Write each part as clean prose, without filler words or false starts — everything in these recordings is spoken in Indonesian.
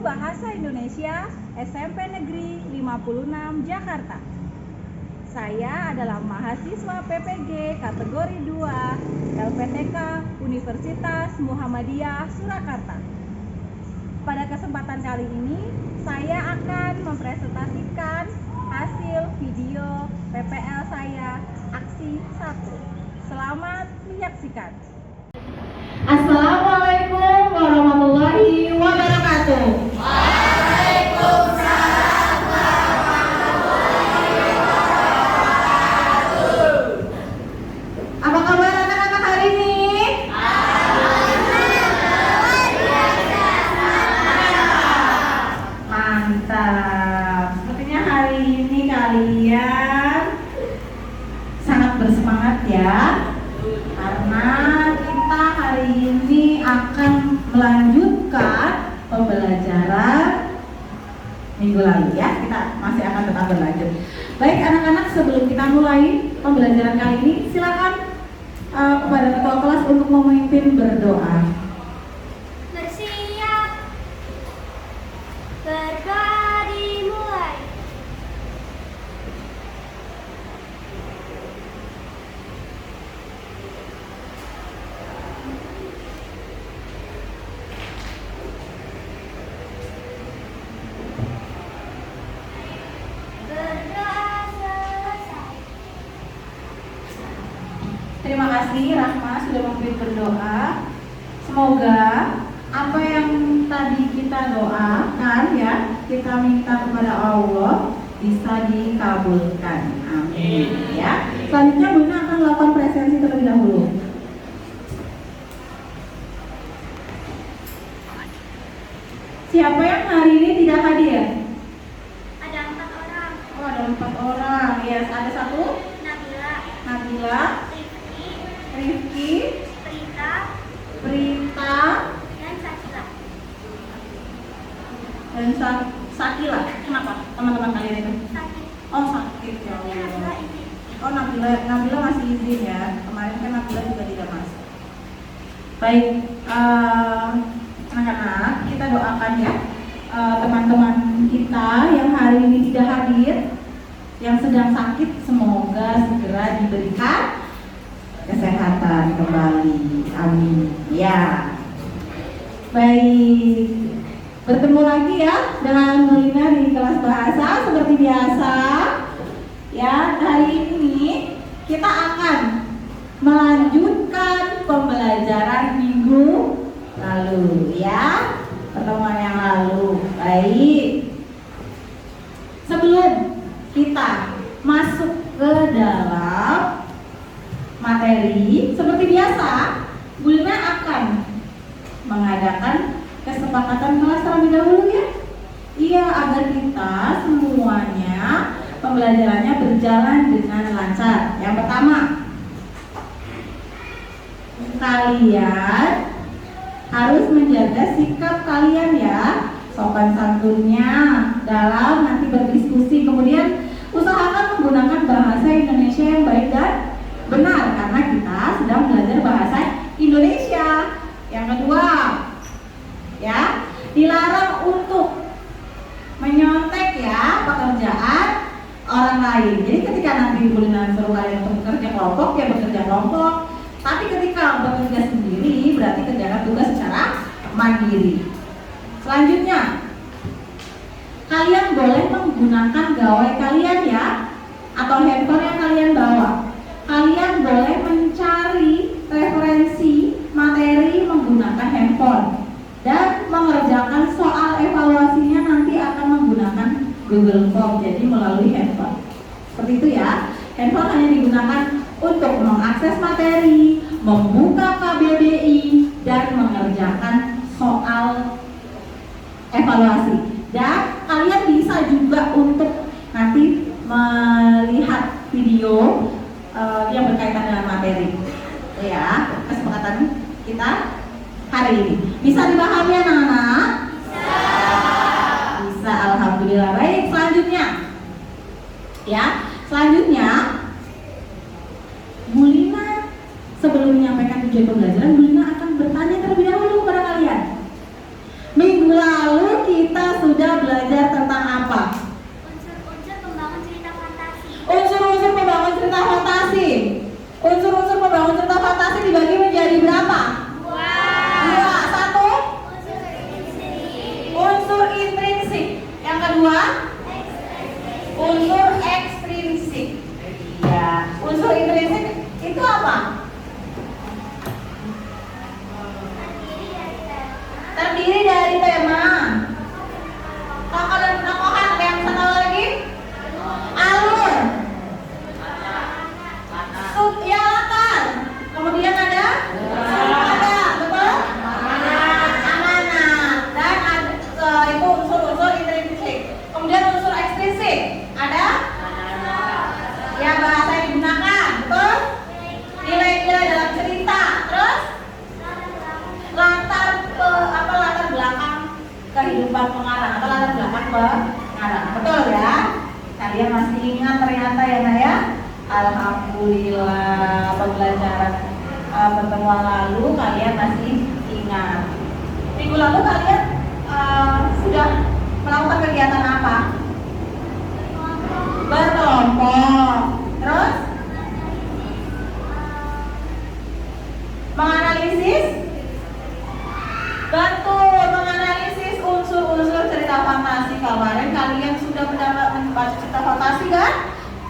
Bahasa Indonesia SMP Negeri 56 Jakarta. Saya adalah mahasiswa PPG kategori 2 LPTK Universitas Muhammadiyah Surakarta. Pada kesempatan kali ini, saya akan mempresentasikan hasil video PPL saya Aksi 1. Selamat menyaksikan. Assalamualaikum warahmatullahi wabarakatuh. Waalaikumsalam warahmatullahi wabarakatuh. Apa kabar anak-anak hari ini? Mantap. Sepertinya hari ini kalian sangat bersemangat ya, karena kita hari ini akan melanjutkan pembelajaran minggu lalu ya. Kita masih akan tetap berlanjut. Baik anak-anak, sebelum kita mulai pembelajaran kali ini, silakan kepada ketua kelas untuk memimpin berdoa. Bersiap. Berdoa dimulai. Berdoa selesai. Terima kasih Rahma sudah memimpin berdoa. Semoga apa yang tadi kita doakan ya, kita minta kepada Allah bisa dikabulkan. Amin ya. Selanjutnya Bunda akan melakukan presensi terlebih dahulu. Siapa yang hari ini tidak hadir? Ada 4 orang. Oh, ada 4 orang. Yes, ada 1 Nabila, Nabila, Rifki, Rifki, Prita, Prita, dan Sakila. dan Sakila. Kenapa teman-teman kalian itu? Sakit. Oh, sakit ya Nabila Allah. ini. Oh, Nabila masih izin ya. Kemarin kan Nabila juga tidak masuk. Baik, anak-anak, kita doakan ya teman-teman kita yang hari ini tidak hadir, yang sedang sakit, semoga segera diberikan kesehatan kembali. Amin. Ya. Baik. Bertemu lagi ya dengan Melina di kelas bahasa seperti biasa. Ya, hari ini kita akan melanjutkan pembelajaran minggu lalu ya, pertemuan yang lalu. Baik. Sebelum kita masuk ke dalam materi, seperti biasa, Bu Lina akan mengadakan kesepakatan kelas terlebih dahulu ya. Iya, agar kita semuanya pembelajarannya berjalan dengan lancar. Yang pertama, kalian harus menjaga sikap kalian ya, sopan santunnya dalam nanti berdiskusi. Kemudian usahakan menggunakan bahasa Indonesia yang baik dan benar, karena kita sedang belajar bahasa Indonesia. Yang kedua, ya, dilarang untuk menyontek ya pekerjaan orang lain. Jadi ketika nanti Bu Lina suruh kalian untuk bekerja kelompok, ya bekerja kelompok. Tapi ketika bekerja sendiri, berarti kerjakan tugas secara mandiri. Selanjutnya, kalian boleh menggunakan gawai kalian ya, atau handphone yang kalian bawa. Kalian boleh mencari referensi materi menggunakan handphone dan mengerjakan soal evaluasinya nanti akan menggunakan Google Form, jadi melalui handphone. Seperti itu ya. Handphone hanya digunakan untuk mengakses materi, membuka KBBI, dan mengerjakan soal evaluasi. Dan kalian bisa juga untuk nanti melihat video yang berkaitan dengan materi. Itu ya, kesepakatan kita hari ini. Bisa dipahami anak-anak? Bisa, alhamdulillah. Baik, selanjutnya. Ya, selanjutnya Bu Lina sebelum menyampaikan tujuan pembelajaran, Bu Lina akan bertanya terlebih dahulu kepada kalian. Minggu lalu kita pengarang. Betul ya? Kalian masih ingat ternyata ya Nak ya? Alhamdulillah, pembelajaran pertemuan lalu kalian masih ingat. Minggu lalu kalian sudah melakukan kegiatan apa? Berkelompok. Terus menganalisis. Betul, menganalisis unsur-unsur cerita fantasi. Kemarin kalian sudah membaca cerita fantasi kan?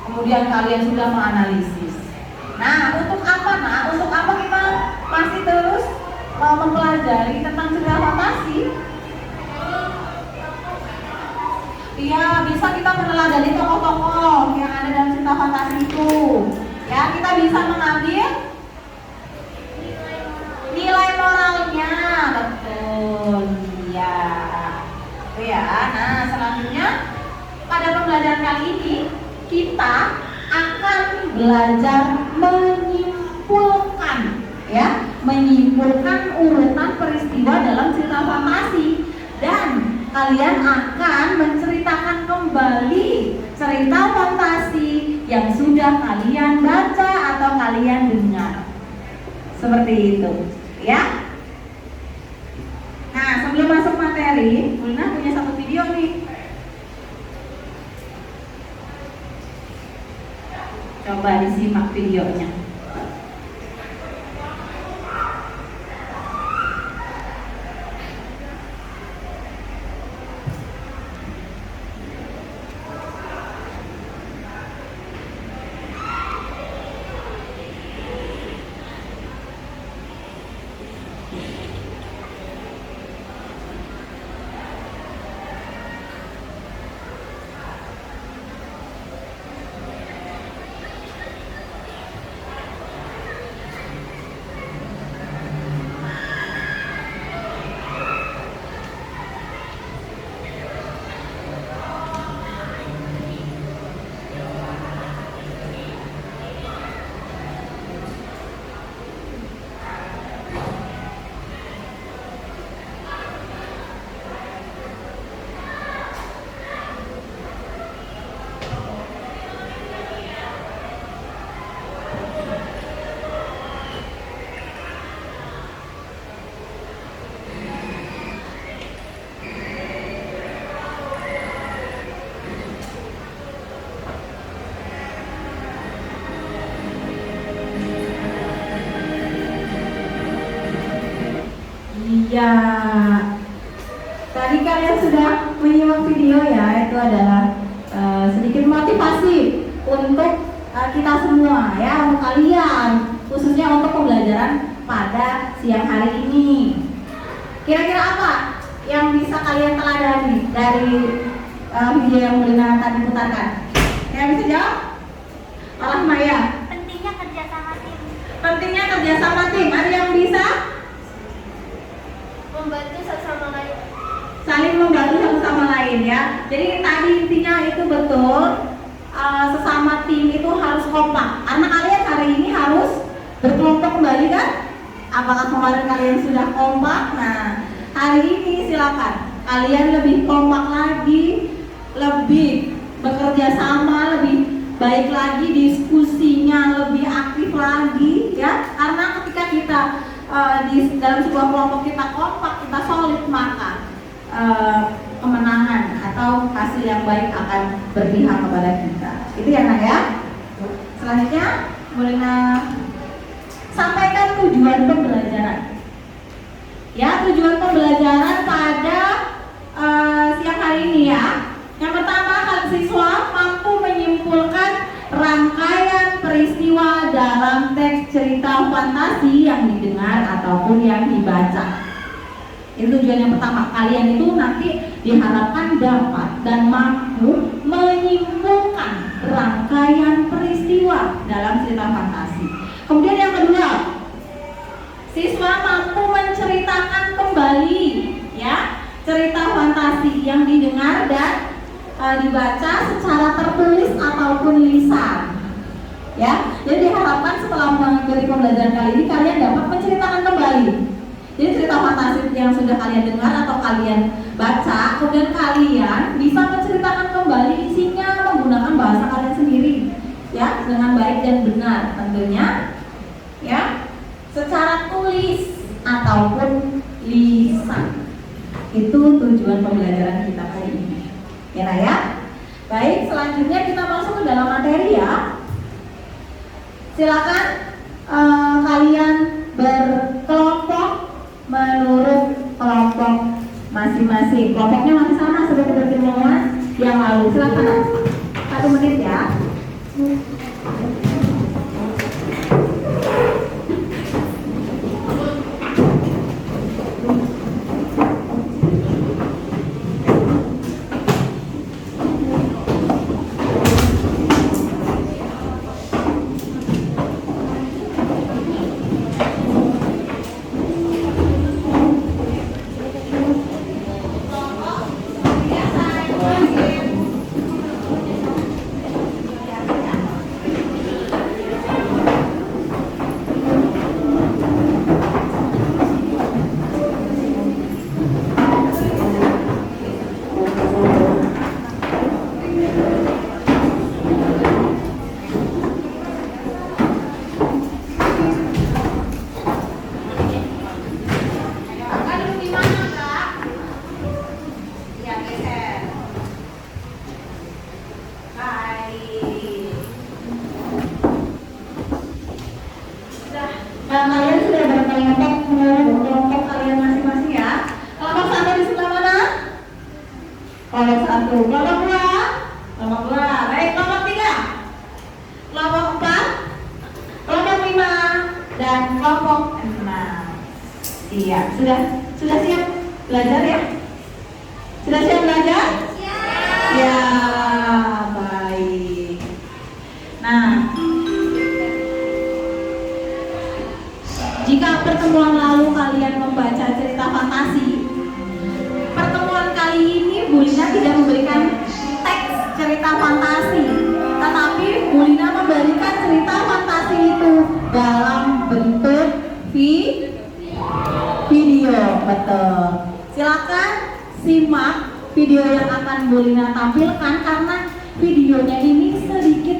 Kemudian kalian sudah menganalisis. Nah, untuk apa Nak? Untuk apa kita masih terus mempelajari tentang cerita fantasi? Iya, bisa kita meneladani tokoh-tokoh yang ada dalam cerita fantasi itu. Ya, kita bisa mengambil nilai moralnya. Betul. Iya. Itu ya. Nah, selanjutnya pada pembelajaran kali ini kita akan belajar menyimpulkan, ya, menyimpulkan urutan peristiwa dalam cerita fantasi, dan kalian akan menceritakan kembali cerita fantasi yang sudah kalian baca atau kalian dengar. Seperti itu, ya. Nah, sebelum masuk materi, Bulina punya satu video nih. Coba disimak videonya. Ya, tadi kalian sudah menyimak video ya, itu adalah sedikit motivasi untuk kita semua ya, untuk kalian, khususnya untuk pembelajaran pada siang hari ini. Kira-kira apa yang bisa kalian teladani dari video yang Bulina tadi putarkan? Yang bisa jawab? Malah Maya. Pentingnya kerjasama tim. Pentingnya kerjasama tim. Ada yang bisa? Membantu satu sama lain. Saling membantu satu sama lain ya. Jadi tadi intinya itu betul, sesama tim itu harus kompak. Karena kalian hari ini harus berkelompok kembali kan? Apakah kemarin kalian sudah kompak? Nah, hari ini silakan kalian lebih kompak lagi, lebih bekerja sama, lebih baik lagi, diskusinya lebih aktif lagi ya. Karena ketika kita di dalam sebuah kelompok kita kompak, kita solid, maka kemenangan atau hasil yang baik akan berpihak kepada kita. Itu ya Nak ya. Selanjutnya Bulina sampaikan tujuan pembelajaran. Ya, tujuan pembelajaran pada siang hari ini ya. Yang pertama, siswa mampu menyimpulkan rangkaian peristiwa dalam teks cerita fantasi yang didengar ataupun yang dibaca. Itu tujuan yang pertama. Kalian itu nanti diharapkan dapat dan mampu menyimpulkan rangkaian peristiwa dalam cerita fantasi. Kemudian yang kedua, siswa mampu menceritakan kembali ya cerita fantasi yang didengar dan dibaca secara tertulis ataupun lisan. Ya, jadi diharapkan setelah mengikuti pembelajaran kali ini kalian dapat menceritakan kembali Jadi cerita fantasi yang sudah kalian dengar atau kalian baca, kemudian kalian bisa menceritakan kembali isinya menggunakan bahasa kalian sendiri, ya, dengan baik dan benar tentunya, ya, secara tulis ataupun lisan. Itu tujuan pembelajaran kita kali ini, ya Nak ya. Baik, selanjutnya kita masuk ke dalam materi ya. Silakan kalian berkelompok menurut kelompok masing-masing. Kelompoknya masih sama seperti pertemuan yang lalu. Silakan 1 menit ya. Nah, kalian sudah berkelompok menurut kelompok kalian masing-masing ya. Kelompok 1 di sebelah mana? Kelompok 1. Kelompok 2? Kelompok 2. Baik, kelompok 3? Kelompok 4? Kelompok 5? Dan kelompok 6. Iya, sudah siap belajar ya? Sudah siap belajar? Ya, baik. Nah, jika pertemuan lalu kalian membaca cerita fantasi, pertemuan kali ini Bu Lina tidak memberikan teks cerita fantasi, tetapi Bu Lina memberikan cerita fantasi itu dalam bentuk video. Betul. Silakan simak video yang akan Bu Lina tampilkan karena videonya ini sedikit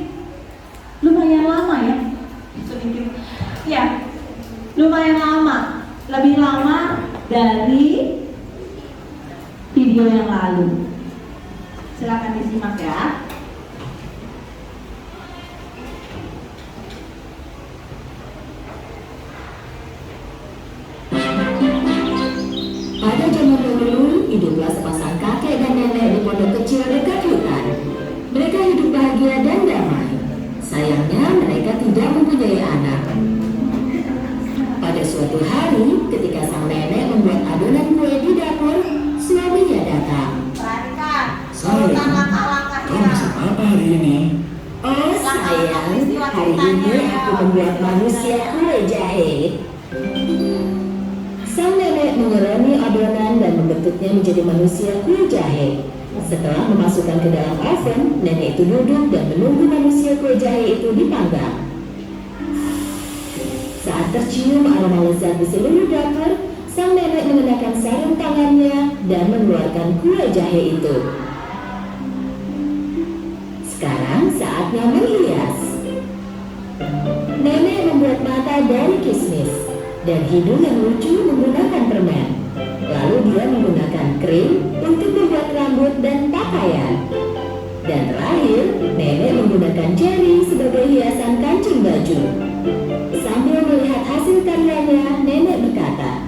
lumayan lama ya. Lumayan lama, lebih lama dari video yang lalu. Silakan disimak ya. Pada zaman dahulu, hiduplah sepasang kakek dan nenek di pondok kecil dekat hutan. Mereka hidup bahagia dan damai. Sayangnya, mereka tidak mempunyai anak. Pada suatu hari, ketika sang nenek membuat adonan kue di dapur, suaminya datang. Perhatikan, Sayang, langkah-langkahnya. kau masak apa hari ini? Oh sayang, hari ini aku membuat manusia kue jahe. Sang nenek mengerami adonan dan membentuknya menjadi manusia kue jahe. Setelah memasukkan ke dalam oven, nenek itu duduk dan menunggu manusia kue jahe itu dipanggang. Saat tercium aroma lezat di seluruh dapur, sang nenek mengenakan sarung tangannya dan mengeluarkan kue jahe itu. Sekarang saatnya menghias. Nenek membuat mata dari kismis dan hidung yang lucu menggunakan permen. Lalu dia menggunakan krim untuk membuat rambut dan pakaian. Dan terakhir, nenek menggunakan jari sebagai hiasan kancing baju. Sambil melihat hasil karyanya, nenek berkata,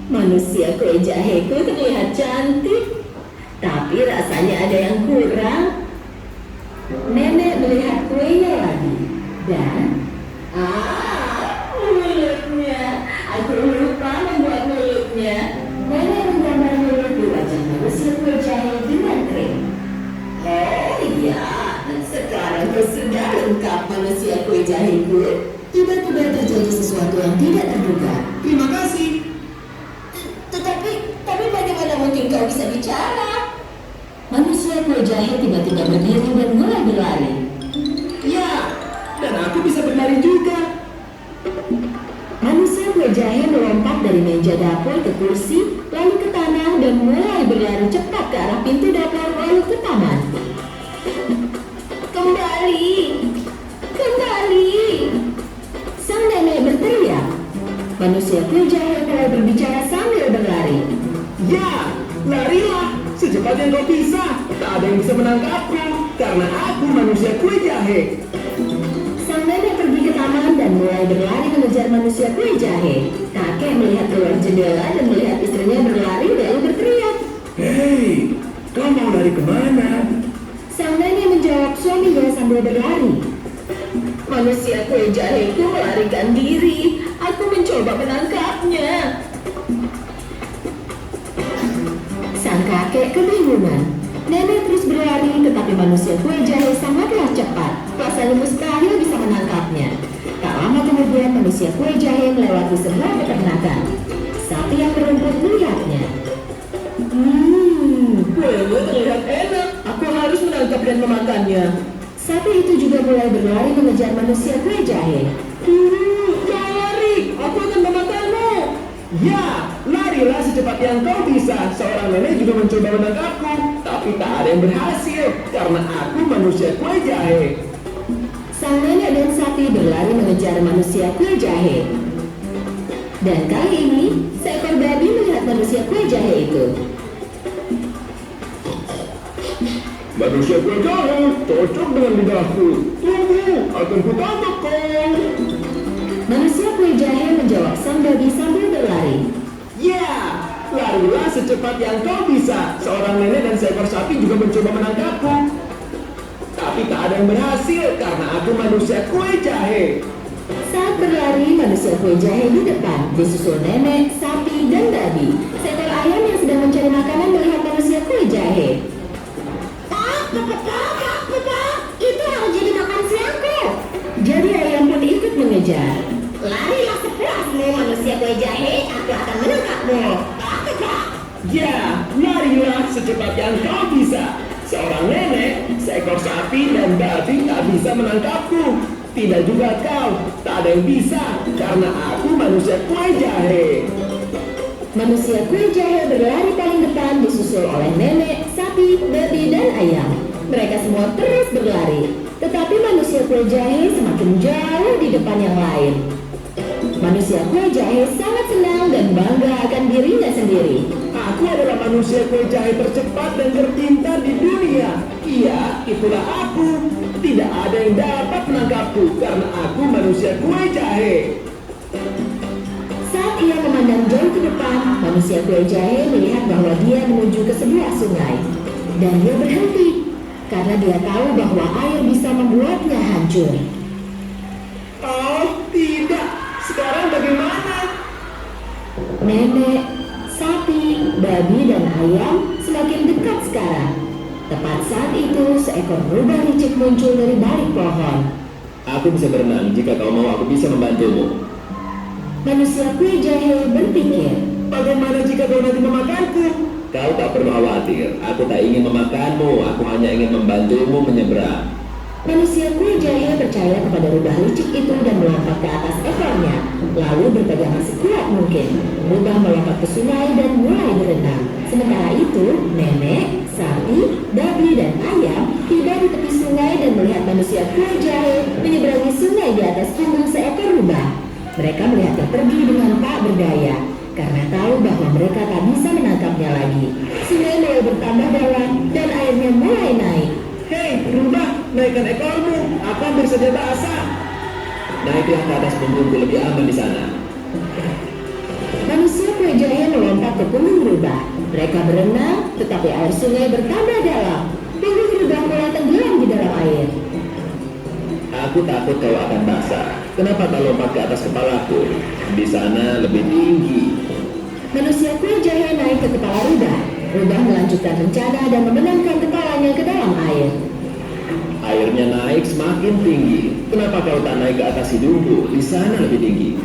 "Manusia kue jaheku terlihat cantik, tapi rasanya ada yang kurang." Nenek melihat kuenya lagi dan mulutnya. Aku lupa membuat mulutnya. Nenek menggambar mulut di wajah manusia kue jahe dengan krim. Oh iya, sekarang sudah lengkap manusia kue jaheku. Tiba-tiba terjadi sesuatu yang tidak terduga. Terima kasih. Tapi bagaimana mungkin kau bisa bicara? Manusia kue jahe tiba-tiba berdiri dan mulai berlari. Ya, dan aku bisa berlari juga. Manusia kue jahe melompat dan dari meja dapur ke kursi, lalu ke tanah dan mulai berlari cepat ke arah pintu dapur lalu ke taman. Kembali! Kembali! Sang nenek berteriak. Manusia kue jahe mulai berbicara sambil berlari. Ya, larilah secepat yang kau bisa. Tak ada yang bisa menangkapku karena aku manusia kue jahe. Sang nenek pergi ke taman dan mulai berlari mengejar manusia kue jahe. Kakek melihat keluar jendela dan melihat istrinya berlari lalu berteriak. Hei, kau mau lari kemana? Sang nenek menjawab suaminya sambil berlari. Manusia kue jaheku melarikan diri. Aku mencoba menangkapnya. Sang kakek kebingungan. Nenek terus berlari, tetapi manusia kue jahe sangatlah cepat. Rasanya mustahil bisa menangkapnya. Tak lama kemudian manusia kue jahe melewati sebuah peternakan. Sapi yang berumput melihatnya. Kuemu terlihat enak. Aku harus menangkap dan memakannya. Sapi itu juga mulai berlari mengejar manusia kue jahe. Jangan lari, aku akan memakanmu. Ya, larilah secepat yang kau bisa. Seorang nenek juga mencoba menangkapku, tapi tak ada yang berhasil karena aku manusia kue jahe. Sang nenek dan sapi berlari mengejar manusia kue jahe. Dan kali ini, seekor babi melihat manusia kue jahe itu. Manusia kue jahe cocok dengan lidahku. Tunggu, akan kutangkap kau. Manusia kue jahe menjawab sang babi sambil berlari. Ya, larilah secepat yang kau bisa. Seorang nenek dan seekor sapi juga mencoba menangkapku, tapi tak ada yang berhasil karena aku manusia kue jahe. Saat berlari, manusia kue jahe di depan, disusul nenek, sapi, dan babi. Seekor ayam yang sedang mencari makanan melihat manusia kue jahe. Itu harus jadi makan siangku. Jadi ayam pun ikut mengejar. Larilah sepuasmu manusia kue jahe, aku akan menangkapmu. Ya, larilah secepat yang kau bisa. Seorang nenek, seekor sapi, dan babi tak bisa menangkapku. Tidak juga kau, tak ada yang bisa karena aku manusia kue jahe. Manusia kue jahe berlari paling depan disusul oleh nenek, sapi, babi, dan ayam. Mereka semua terus berlari, tetapi manusia kue jahe semakin jauh di depan yang lain. Manusia kue jahe sangat senang dan bangga akan dirinya sendiri. Aku adalah manusia kue jahe tercepat dan terpintar di dunia. Iya, itulah aku. Tidak ada yang dapat menangkapku karena aku manusia kue jahe. Saat ia memandang jauh ke depan, manusia kue jahe melihat bahwa dia menuju ke sebuah sungai. Dan dia berhenti, karena dia tahu bahwa air bisa membuatnya hancur. Oh, tidak. Sekarang bagaimana? Nenek, sapi, babi, dan ayam semakin dekat sekarang. Tepat saat itu, seekor rubah licik muncul dari balik pohon. Aku bisa berenang. Jika kau mau, aku bisa membantumu. Manusia kue jahe berpikir. Bagaimana jika kau nanti memakanku? Kau tak perlu khawatir. Aku tak ingin memakanmu. Aku hanya ingin membantumu menyeberang. Manusia kue jahe percaya kepada rubah licik itu dan melompat ke atas ekornya, lalu berpegangan sekuat mungkin. Rubah melompat ke sungai dan mulai berenang. Sementara itu, nenek, sapi, babi, dan ayam tiba di tepi sungai dan melihat manusia kue jahe menyeberangi sungai di atas punggung seekor rubah. Mereka melihatnya pergi dengan tak berdaya, karena tahu bahwa mereka tak bisa menangkapnya lagi. Sungai mulai bertambah dalam dan airnya mulai naik. Hei, rubah, naikkan ekormu. Aku hampir saja basah. Naiklah ke atas punggungku, lebih aman di sana. Manusia kue jahe melompat ke punggung rubah. Mereka berenang, tetapi air sungai bertambah dalam. Punggung rubah mulai tenggelam di dalam air. Aku takut kau akan basah. Kenapa tak lompat ke atas kepalaku? Di sana lebih tinggi. Manusia kue jahe naik ke kepala rubah. Rubah melanjutkan rencana dan memenangkan kepalanya ke dalam air. Airnya naik semakin tinggi. Kenapa kau tak naik ke atas hidungku? Di sana lebih tinggi.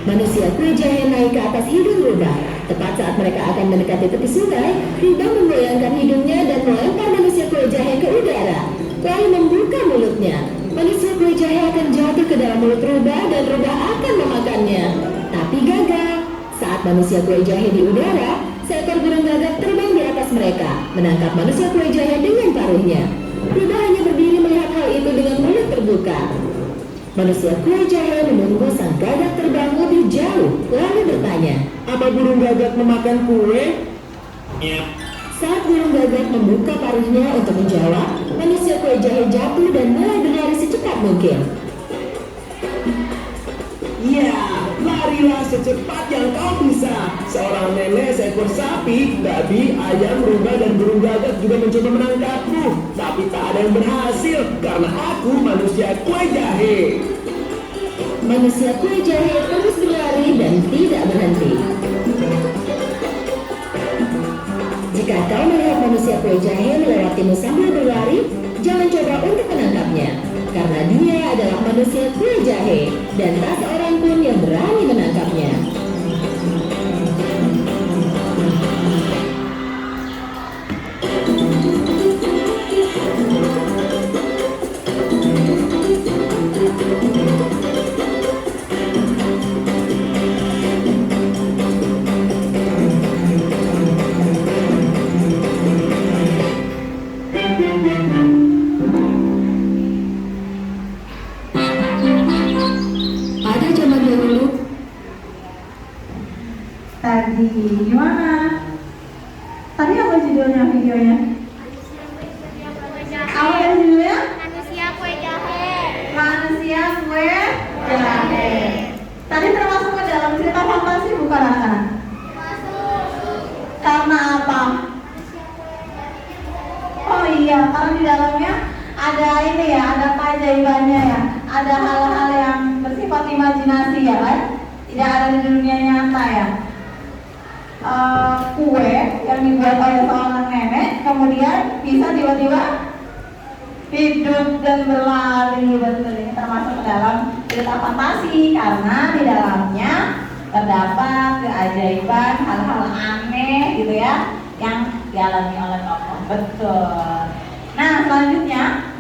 Manusia kue jahe naik ke atas hidung rubah. Tepat saat mereka akan mendekati tepi sungai, rubah menggoyangkan hidungnya dan melempar manusia kue jahe ke udara, lalu membuka mulutnya. Manusia kue jahe akan jatuh ke dalam mulut rubah dan rubah akan memakannya. Tapi gagal. Saat Saat manusia kue jahe di udara, seekor burung gagak terbang di atas mereka, menangkap manusia kue jahe dengan paruhnya. Rubah hanya berdiri melihat hal itu dengan mulut terbuka. Manusia kue jahe menunggu sang gagak terbang lebih jauh, lalu bertanya, Apa burung gagak memakan kue? saat burung gagak membuka paruhnya untuk menjawab, manusia kue jahe jatuh dan mulai berlari secepat mungkin. Ya, larilah secepat yang kau bisa. Seorang nenek, seekor sapi, babi, ayam, rubah, dan burung gagak juga mencoba menangkapku. Tapi tak ada yang berhasil, karena aku manusia kue jahe. Manusia kue jahe terus berlari dan tidak berhenti. Jika kau melihat manusia kue jahe melewatimu sambil berlari, jangan coba untuk menangkapnya. Karena dia adalah manusia kue jahe dan tak seorang pun yang berani menangkapnya. Pada zaman dahulu, Tadi gimana? Tadi apa judulnya videonya? Apa yang judulnya? Manusia kue jahe. Manusia kue jahe. Tadi termasuk ke dalam cerita fantasi bukan anak-anak? Karena apa? Oh iya, karena di dalamnya ada ini ya, ada keajaibannya ya, ada hal-hal yang bersifat imajinasi ya kan? Tidak ada di dunia nyata ya. Kue yang dibuat oleh seorang nenek kemudian bisa tiba-tiba hidup dan berlari, betul ini termasuk ke dalam cerita fantasi karena di dalamnya terdapat keajaiban, hal-hal aneh gitu ya yang dialami oleh tokoh. Betul. Nah selanjutnya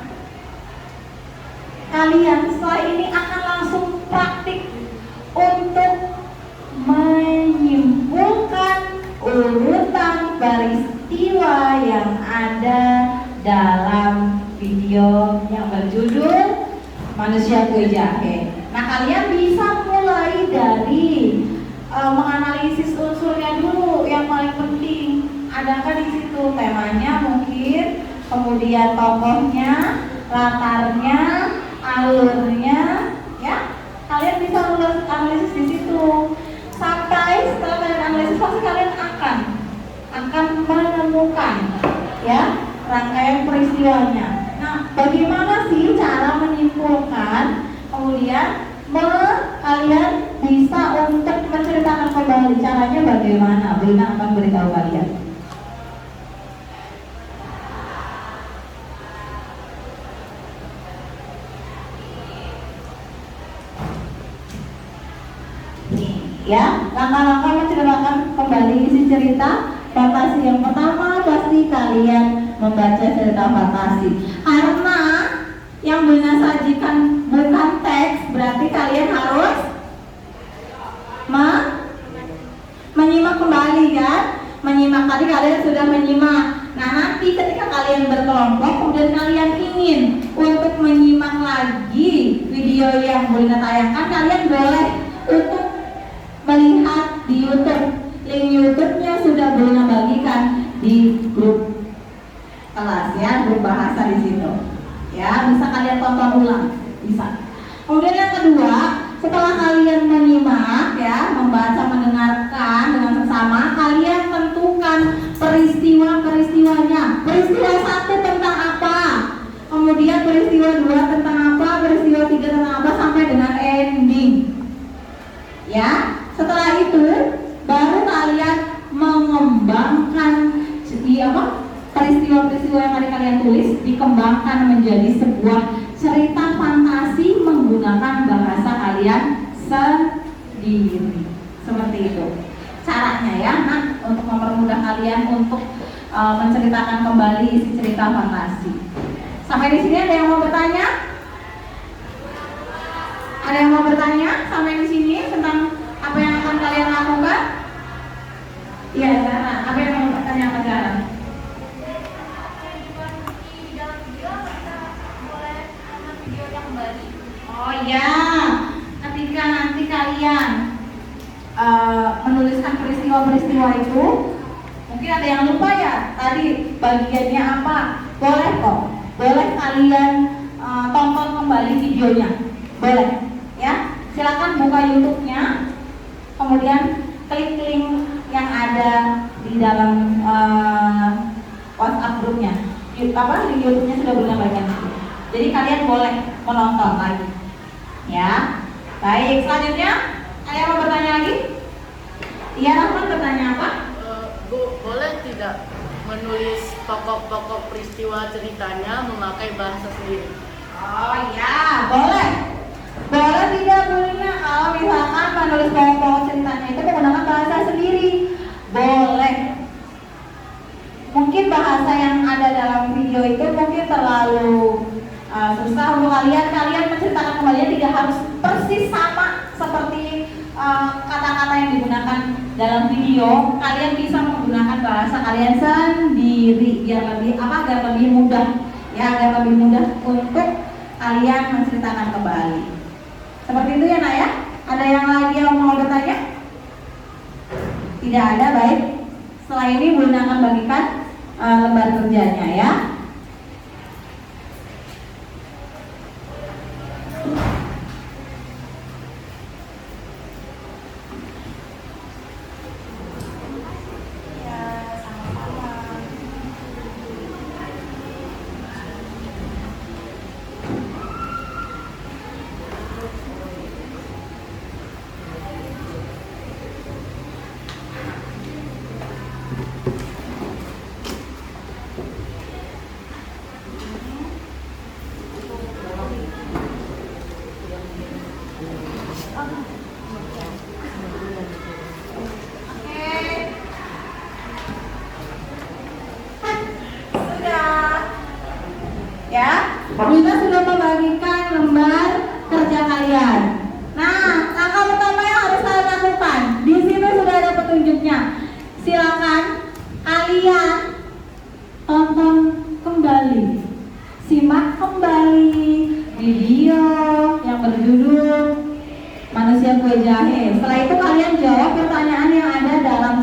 kalian setelah ini akan langsung praktik untuk menyimpulkan urutan peristiwa yang ada dalam video yang berjudul Manusia Kue Jahe. Nah kalian bisa mulai dari menganalisis unsurnya dulu yang paling penting. Adakah di situ temanya mungkin, kemudian tokohnya, latarnya, alurnya, ya kalian bisa analisis di situ. Sampai setelah kalian analisis pasti kalian akan menemukan ya rangkaian peristiwanya. Nah, bagaimana sih cara menyimpulkan kemudian kalian bisa untuk menceritakan kembali caranya bagaimana? Brina akan beritahu kalian. Ya, langkah-langkah menceritakan kembali isi cerita fantasi. Yang pertama pasti kalian membaca cerita fantasi. Karena yang Brina sajikan bukan teks, berarti kalian harus menyimak kembali kan? Menyimak tadi kalian sudah menyimak. Nah nanti ketika kalian berkelompok kemudian kalian ingin untuk menyimak lagi video yang Brina tayangkan, kalian boleh untuk melihat di YouTube. Link YouTube-nya sudah Brina bagikan di grup kelas ya, grup bahasa di situ. Ya, bisa kalian tonton ulang, bisa. Kemudian yang kedua, setelah kalian menyimak ya, membaca, mendengarkan dengan seksama, kalian tentukan peristiwa-peristiwanya. Peristiwa 1 tentang apa? Kemudian peristiwa 2 tentang apa? Peristiwa 3 tentang apa? Sampai dengan ending. Ya. Setelah itu baru kalian mengembangkan peristiwa-peristiwa yang tadi kalian tulis dikembangkan menjadi sebuah cerita fantasi menggunakan bahasa kalian sendiri. Seperti itu caranya ya. Nah, untuk mempermudah kalian untuk menceritakan kembali isi cerita fantasi. Sampai di sini ada yang mau bertanya? Ada yang mau bertanya sampai di sini tentang apa yang akan kalian lakukan? Iya, Zara. Apa yang mau bertanya sama Zara? Oh ya, ketika nanti kalian menuliskan peristiwa-peristiwa itu, mungkin ada yang lupa ya tadi bagiannya apa. Boleh kok, boleh kalian tonton kembali videonya, boleh ya. Silakan buka YouTube-nya, kemudian klik link yang ada di dalam WhatsApp grupnya. Link YouTube-nya sudah menyampaikan. Jadi kalian boleh menonton lagi, ya. Baik, selanjutnya ada yang mau bertanya lagi? Iya, Rahman bertanya apa? Bu, boleh tidak menulis pokok-pokok peristiwa ceritanya memakai bahasa sendiri? Oh ya, boleh. Boleh tidak bolehnya kalau misalkan menulis pokok-pokok ceritanya itu menggunakan bahasa sendiri. Boleh. Mungkin bahasa yang ada dalam video itu mungkin terlalu susah untuk kalian. Kalian menceritakan kembali tidak harus persis sama seperti kata-kata yang digunakan dalam video. Kalian bisa menggunakan bahasa kalian sendiri biar lebih mudah ya, agar lebih mudah untuk kalian menceritakan kembali. Seperti itu ya, Nak ya. Ada yang lagi yang mau bertanya? Tidak ada, baik. Setelah ini Bunda akan bagikan lembar kerjanya ya. Bunda sudah membagikan lembar kerja kalian. Nah, langkah pertama yang harus kalian lakukan, di sini sudah ada petunjuknya. Silakan kalian tonton kembali, simak kembali video yang berjudul Manusia Kue Jahe. Setelah itu kalian jawab pertanyaan yang ada dalam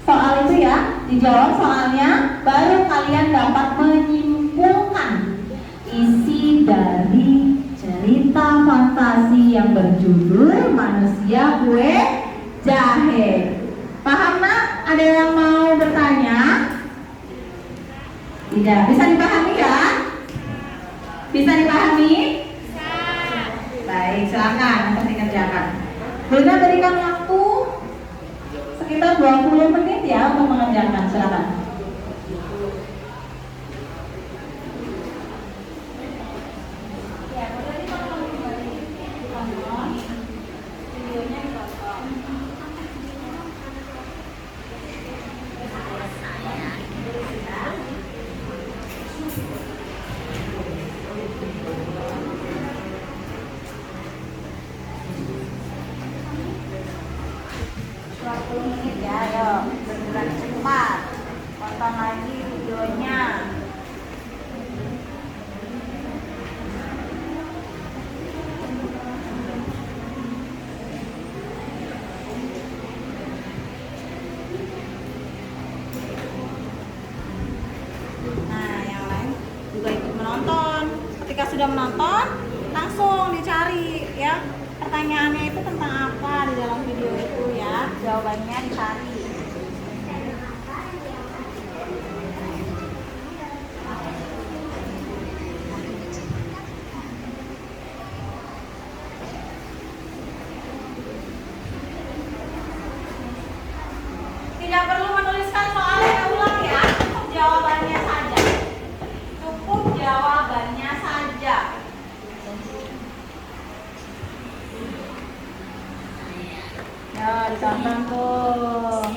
soal itu ya, dijawab soalnya, baru kalian dapat menyimpulkan isi dari cerita fantasi yang berjudul Manusia Kue Jahe. Paham, Nak? Ada yang mau bertanya? Tidak, bisa dipahami ya? Bisa dipahami? Baik, silakan untuk dikerjakan. Bunda berikan waktu sekitar 20 menit ya untuk mengerjakan, silakan. Tonton lagi videonya. Nah, yang lain juga ikut menonton. Ketika sudah menonton, langsung dicari ya, pertanyaannya itu tentang apa di dalam video itu ya, jawabannya dicari. Tidak perlu menuliskan soalnya ulang ya, cukup jawabannya saja. Cukup jawabannya saja. Ya, ditonton tuh.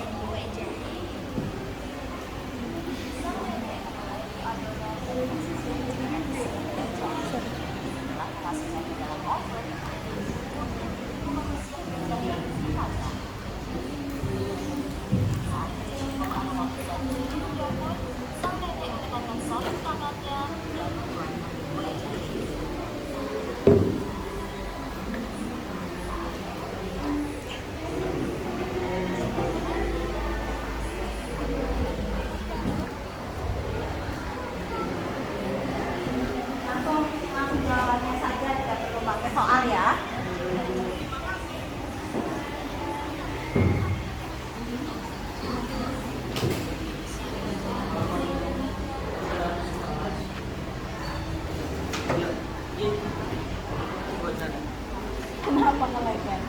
Kenapa ngeleper?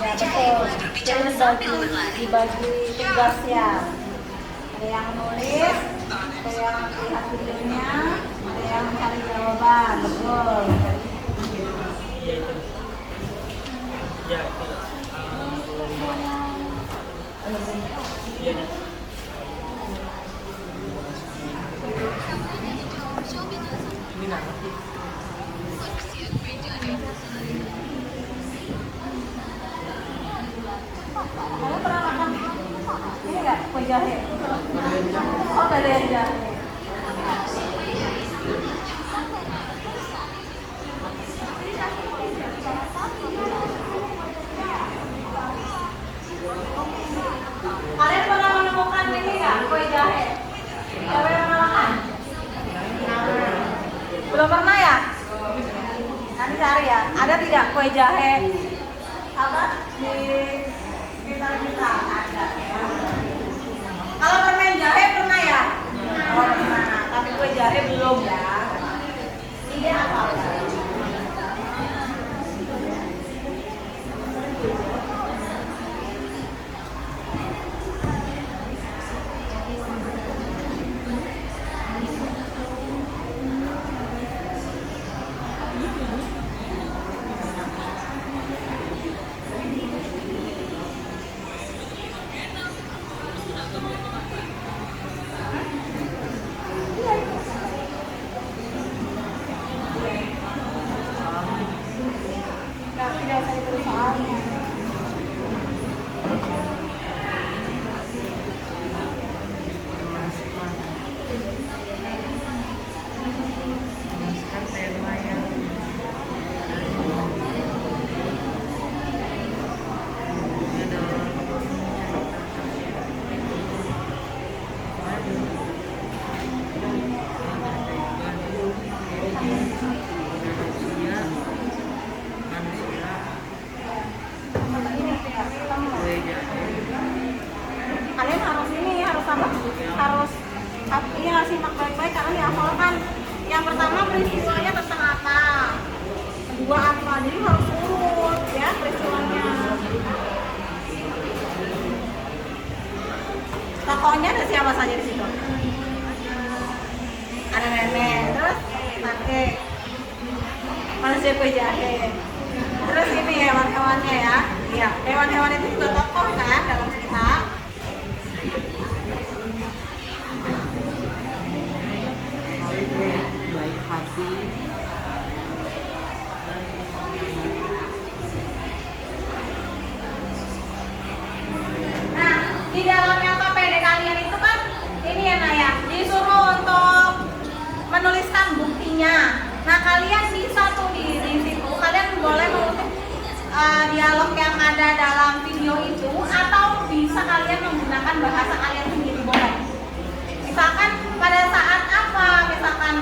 Ya betul. Jadi dibagi tugas ya. Ada yang nulis, ada yang lihat videonya, ada yang cari jawaban. Betul. Kamu pernah makan ini nggak, kue jahe? Oh, nggak ada yang jahe. Kalian pernah menemukan ini nggak, kue jahe? Siapa yang pernah makan? Belum pernah ya? Nanti cari ya. Ada tidak kue jahe? Apa di sekitar kita ada? Kalau permen jahe pernah ya? Oh pernah. Tapi kue jahe belum ya. Ini apa? Tidak usah ditulis soalnya. Kalian harus ini, harus apa? Harus ini harus simak baik-baik karena dihafalkan. Yang pertama peristiwanya tentang apa? Kedua apa? Jadi harus urut ya peristiwanya. Tokohnya ada siapa saja di situ? Ada nenek, terus kakek, manusia kue jahe. Terus ini hewan-hewannya ya. Iya, hewan-hewan itu juga tokoh kan dalam cerita. Baik hati. Nah, di dalamnya KPD kalian itu kan ini ya Naya, disuruh untuk menuliskan buktinya. Nah, kalian bisa tuh di situ, kalian boleh mengutip dialog yang ada dalam video itu, atau bisa kalian menggunakan bahasa kalian sendiri, boleh. Misalkan pada saat apa, misalkan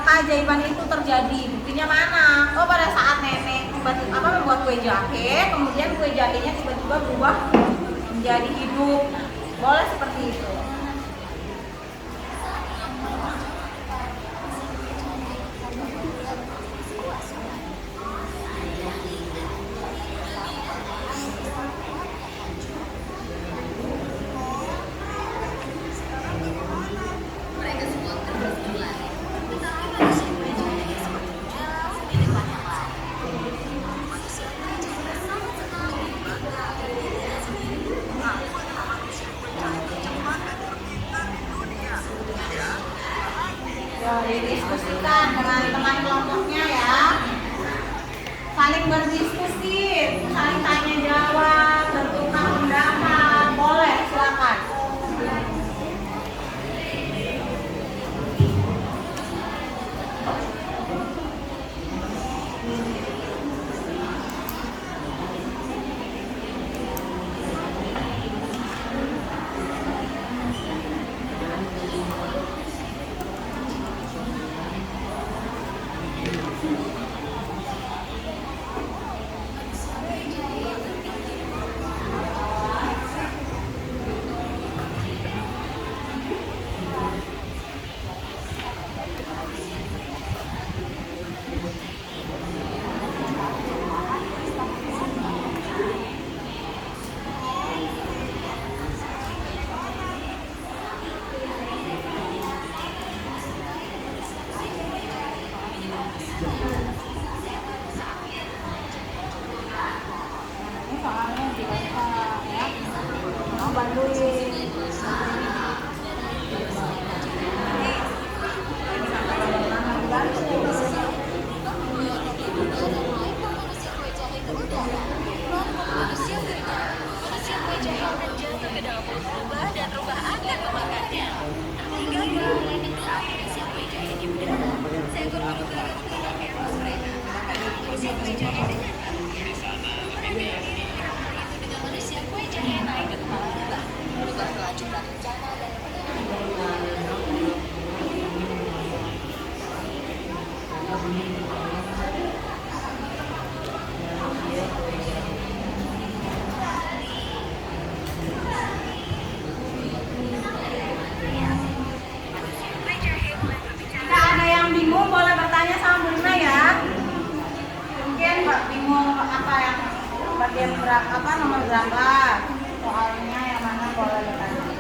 keajaiban itu terjadi, buktinya mana? Oh, pada saat nenek tiba-tiba membuat kue jahe, kemudian kue jahenya tiba-tiba berubah menjadi hidup. Boleh seperti itu. Didiskusikan dengan teman kelompoknya ya, saling berdiskusi, saling tanya jawab, tentukan pendapat, boleh silakan. Jika ada yang bingung boleh bertanya sama Bu Lina ya. Mungkin bingung apa yang bagian berapa, apa nomor berapa, soalnya yang mana boleh bertanya.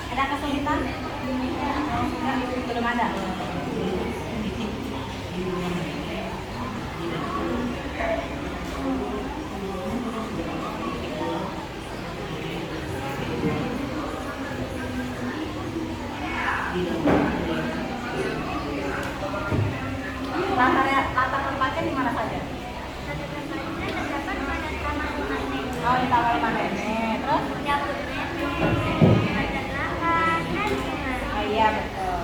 Ada kesulitan? Belum ada. Latar tempatnya di mana saja? Oh, di Taman Rumah Nenek. Terus? Oh iya, betul.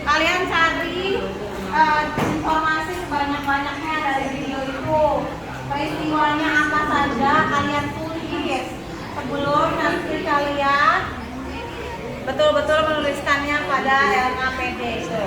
Kalian cari informasi sebanyak-banyaknya dari video itu. Peristiwanya apa saja kalian tulis sebelum nanti kalian betul-betul menuliskannya pada LKPD itu.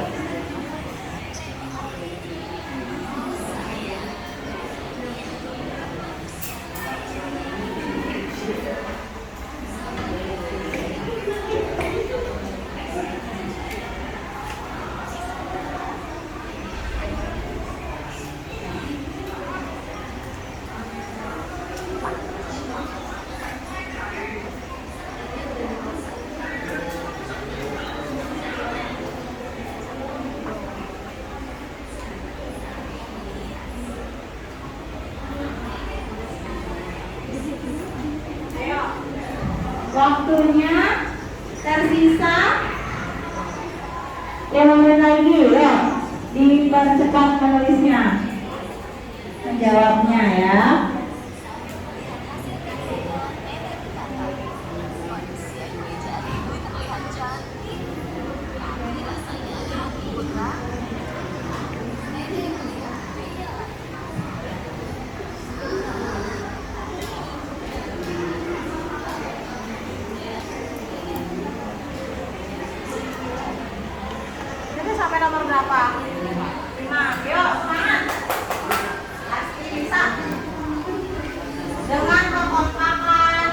Waktunya tersisa 5 menit lagi ya, dipercepat menulisnya, menjawabnya ya. Sampai nomor berapa? 5. Yuk, semangat. Pasti bisa. Dengan kekompakan,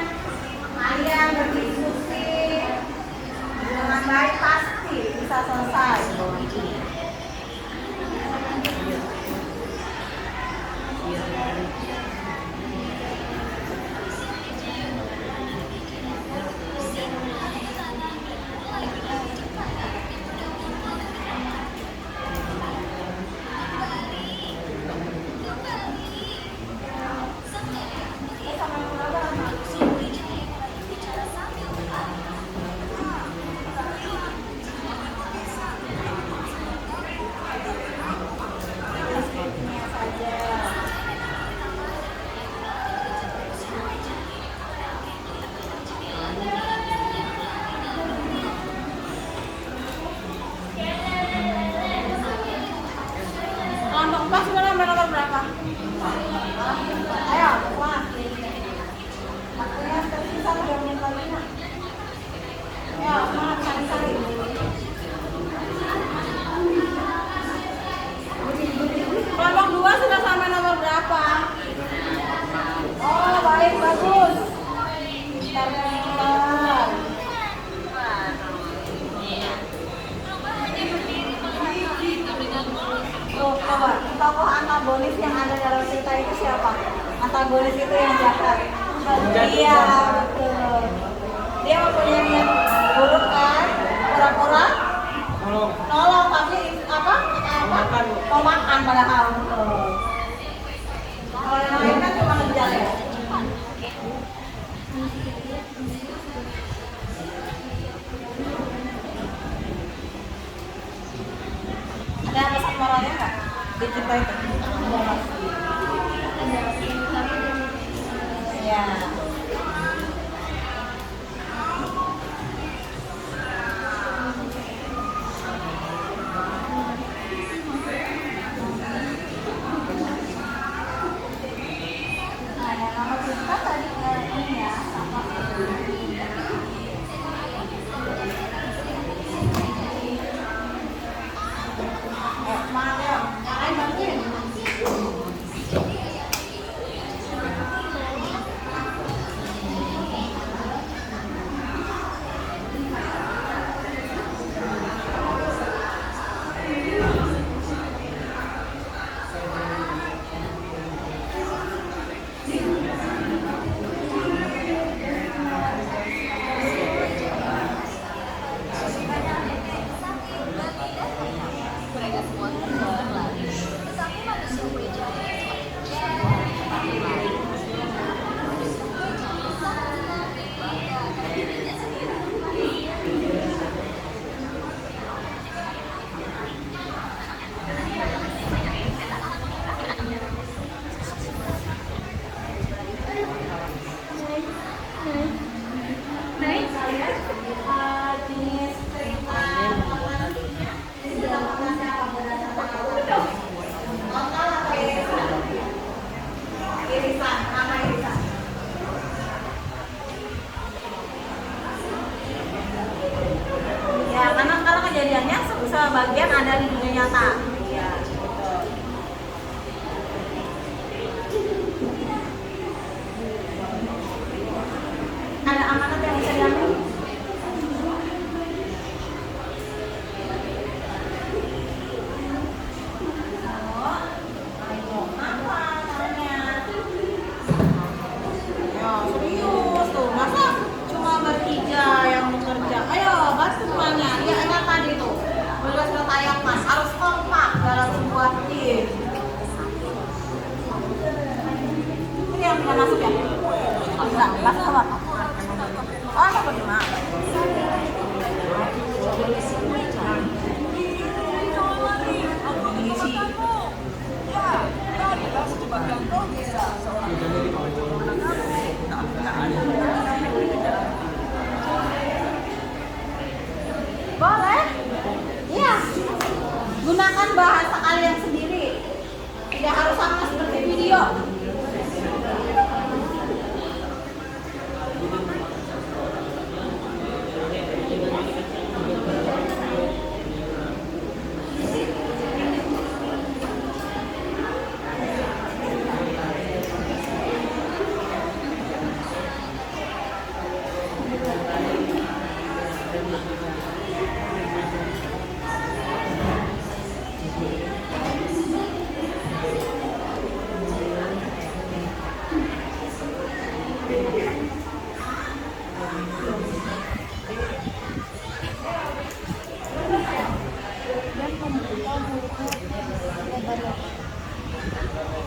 kalian berdiskusi dengan baik pasti bisa selesai. Kelompok pas sudah sampai nomor berapa? Ayo, keluar. Waktunya tersisa 3 menit lagi. Ayo, semangat cari-cari. antagonis yang ada dalam cerita itu siapa? Antagonis itu yang jahat. Iya, betul. Dia mempunyai niat buruk kan, pura-pura nolong tapi apa? Mau makan padahal. Betul. Kalau yang lain kan cuma ngejar ya. Ada pesan moralnya nggak di cerita itu? Ya. Nah, yang nama cerita tadi ini ya. Maaf ya, ayo bantuin. Jenis cerita irisan, nama irisan. Ya, karena kejadiannya sebagian ada di dunia nyata. Iya, betul. Ada amanat yang bisa diambil? Serius tuh, masa cuma bertiga yang bekerja? Ayo bantu semuanya. Ya ingat tadi tuh, tugas bertayapan harus kompak dalam sebuah tim. Ini yang tidak masuk ya? Oh, enggak, masuk apa? Oh, apa bagaimana? Boleh? Iya. Gunakan bahasa kalian sendiri. Tidak harus sama seperti video.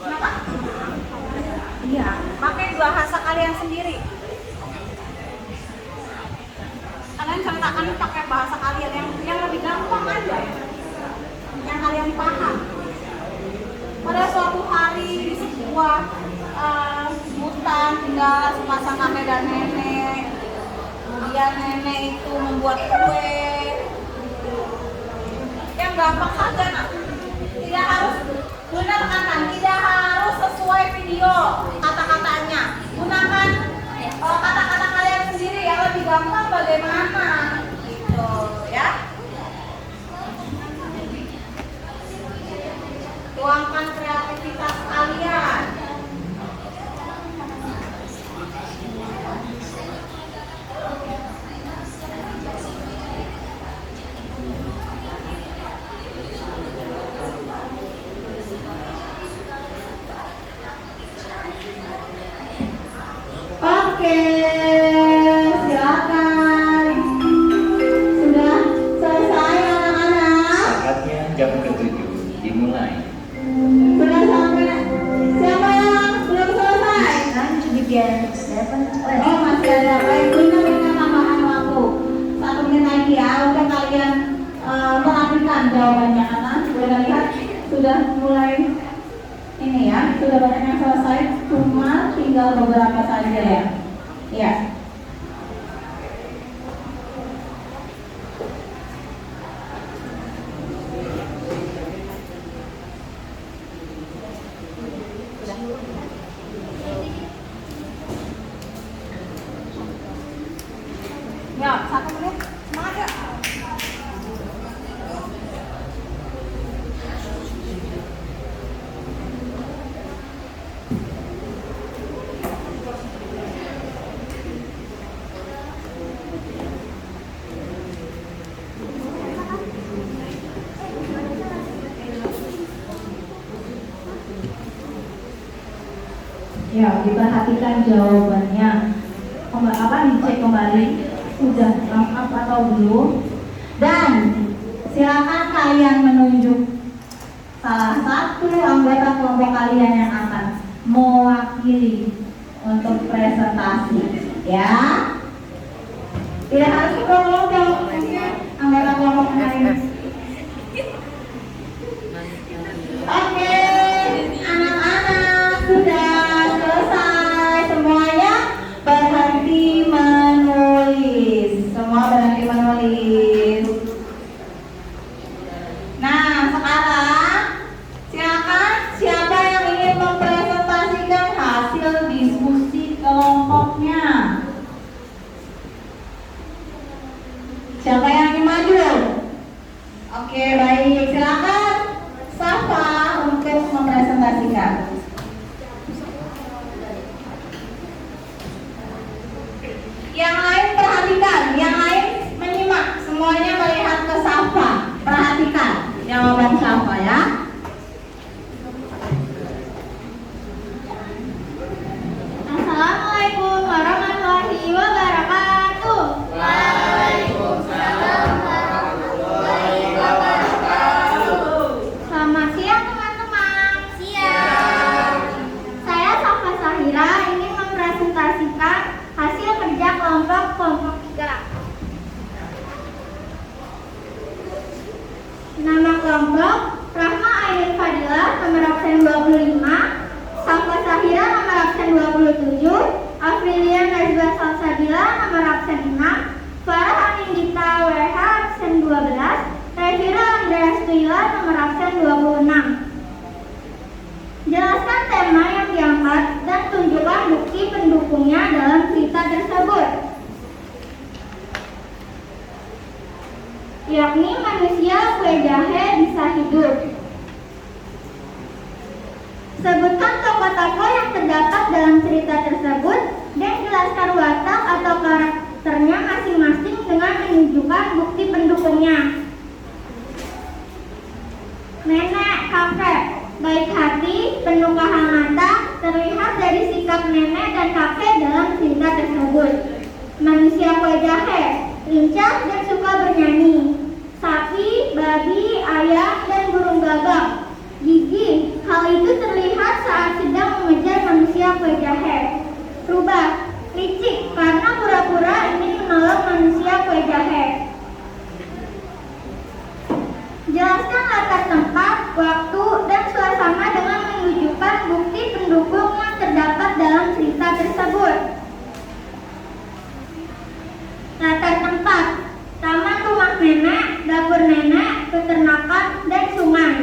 Kenapa? Iya, pakai bahasa kalian sendiri. Kalian ceritakan pakai bahasa kalian yang lebih gampang aja, yang kalian paham. Pada suatu hari di sebuah hutan tinggal sepasang kakek dan nenek. Kemudian nenek itu membuat kue. Yang gampang saja, nak. Tidak harus benar kanan, tidak harus sesuai video kata-katanya. Gunakan kata-kata kalian sendiri yang lebih gampang bagaimana, gitu ya. Tuangkan kreativitas kalian. jawabannya karena sudah lihat sudah mulai ini ya, sudah banyak yang selesai, cuma tinggal beberapa saja ya. Iya. Ya, 1 menit. Semangat ya. Ya, diperhatikan jawabannya. Dicek kembali sudah lengkap atau belum. Dan silakan kalian menunjuk salah satu anggota kelompok kalian yang akan mewakili untuk presentasi. Ya, tidak harus kelompok anggota kelompok lain. Oke, anak-anak sudah selesai semuanya, berhenti menulis. Semua berhenti menulis. Nah, sekarang silakan siapa yang ingin mempresentasikan hasil diskusi kelompoknya. Siapa yang ingin maju? Oke, baik, silakan Safa untuk mempresentasikan. Yang lain perhatikan, yang lain menyimak, semuanya melihat ke Safa. Perhatikan jawaban Safa ya. Assalamualaikum warahmatullahi wabarakatuh. Waalaikumsalam warahmatullahi wabarakatuh. Selamat siang teman-teman. Siang. Saya Safa Sahira ingin mempresentasikan hasil kerja kelompok 3. Nama kelompok Rahma Ainul Fadilah nomor absen 25, Safa Sahira nomor absen 27, Afrilia Najwa Salsabila nomor absen 6, Farah Anindita WH absen 12, Revira Andreas Tuyla nomor absen 26. Jelaskan tema yang diangkat dan tunjukkan bukti pendukungnya dalam cerita tersebut, yakni manusia kue jahe bisa hidup. Sebutkan tokoh-tokoh yang terdapat dalam cerita tersebut dan jelaskan watak atau karakternya masing-masing dengan menunjukkan bukti pendukungnya. Nenek, kakek, baik hati, penuh kehangatan, terlihat dari sikap nenek dan kakek dalam cerita tersebut. Manusia kue jahe, lincah dan suka bernyanyi. Sapi, babi, ayam, dan burung gagak. Gigih, hal itu terlihat saat sedang mengejar manusia kue jahe. Rubah, licik, karena pura-pura ingin menolong manusia kue jahe. Jelaskan latar tempat, waktu, dan suasana dengan menunjukkan bukti pendukung yang terdapat dalam cerita tersebut. Latar tempat, taman rumah nenek, dapur nenek, peternakan, dan sungai.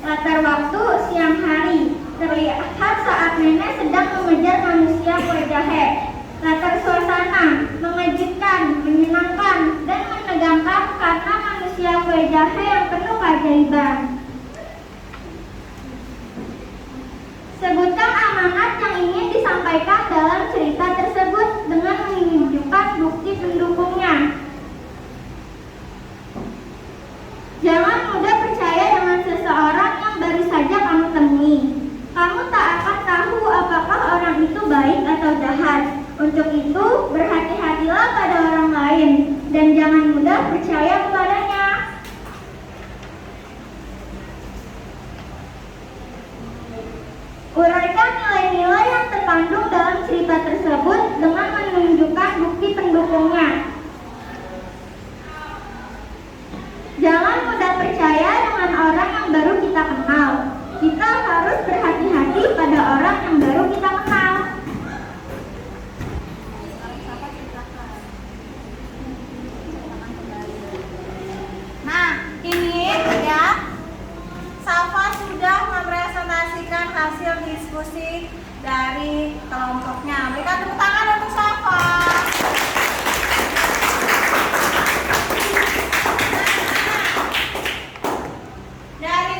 Latar waktu, siang hari, terlihat saat nenek sedang mengejar manusia kue jahe. Latar suasana, mengejutkan, menyenangkan, dan menegangkan karena manusia kue jahe yang penuh keajaiban. Sebutkan amanat yang ingin disampaikan dalam cerita tersebut dengan menunjukkan bukti pendukungnya. Jangan mudah percaya dengan seseorang yang baru saja kamu temui. Kamu tak akan tahu apakah orang itu baik atau jahat. Untuk itu, berhati-hatilah pada orang lain dan jangan mudah percaya kepadanya. Uraikan nilai-nilai yang terkandung dalam cerita tersebut dengan menunjukkan bukti pendukungnya. Jangan mudah percaya percaya dengan orang yang baru kita kenal. Kita harus berhati-hati pada orang yang baru kita kenal. Nah, ini ya, Safa sudah mempresentasikan hasil diskusi dari kelompoknya. Berikan tepuk tangan untuk Safa. Dari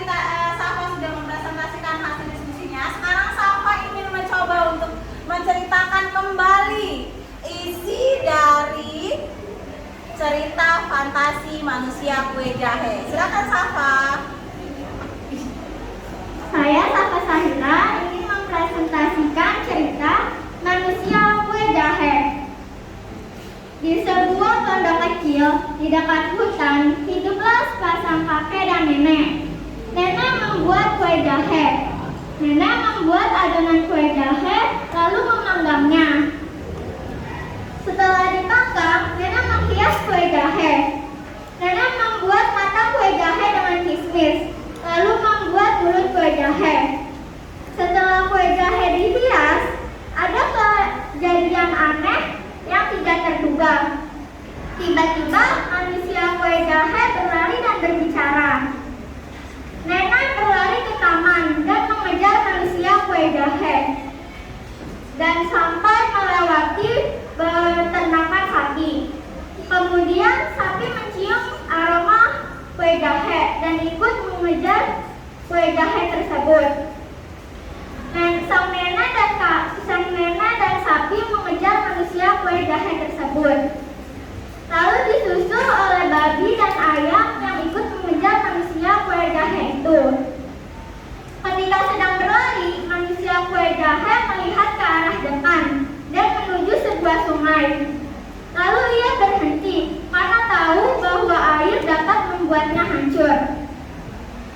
Safa sudah mempresentasikan hasil diskusinya. Sekarang Safa ingin mencoba untuk menceritakan kembali isi dari cerita fantasi manusia kue jahe. Silakan Safa. Saya Safa Sahila ingin mempresentasikan cerita manusia kue jahe. Di sebuah pondok kecil di dekat hutan hiduplah sepasang kakek dan nenek. Nenek membuat kue jahe. Nenek membuat adonan kue jahe lalu memanggangnya. Setelah dipanggang, nenek menghias kue jahe. Nenek membuat mata kue jahe dengan kismis, lalu membuat mulut kue jahe. Setelah kue jahe dihias, ada kejadian aneh yang tidak terduga. Tiba-tiba manusia kue jahe berlari dan berbicara. Nenek berlari ke taman dan mengejar manusia kue jahe dan sampai melewati peternakan sapi. Kemudian sapi mencium aroma kue jahe dan ikut mengejar kue jahe tersebut. Sang nenek dan sapi mengejar manusia kue jahe tersebut. Lalu disusul oleh babi dan ayam yang ikut mengejar manusia kue jahe itu. Ketika sedang berlari, manusia kue jahe melihat ke arah depan dan menuju sebuah sungai. Lalu ia berhenti karena tahu bahwa air dapat membuatnya hancur.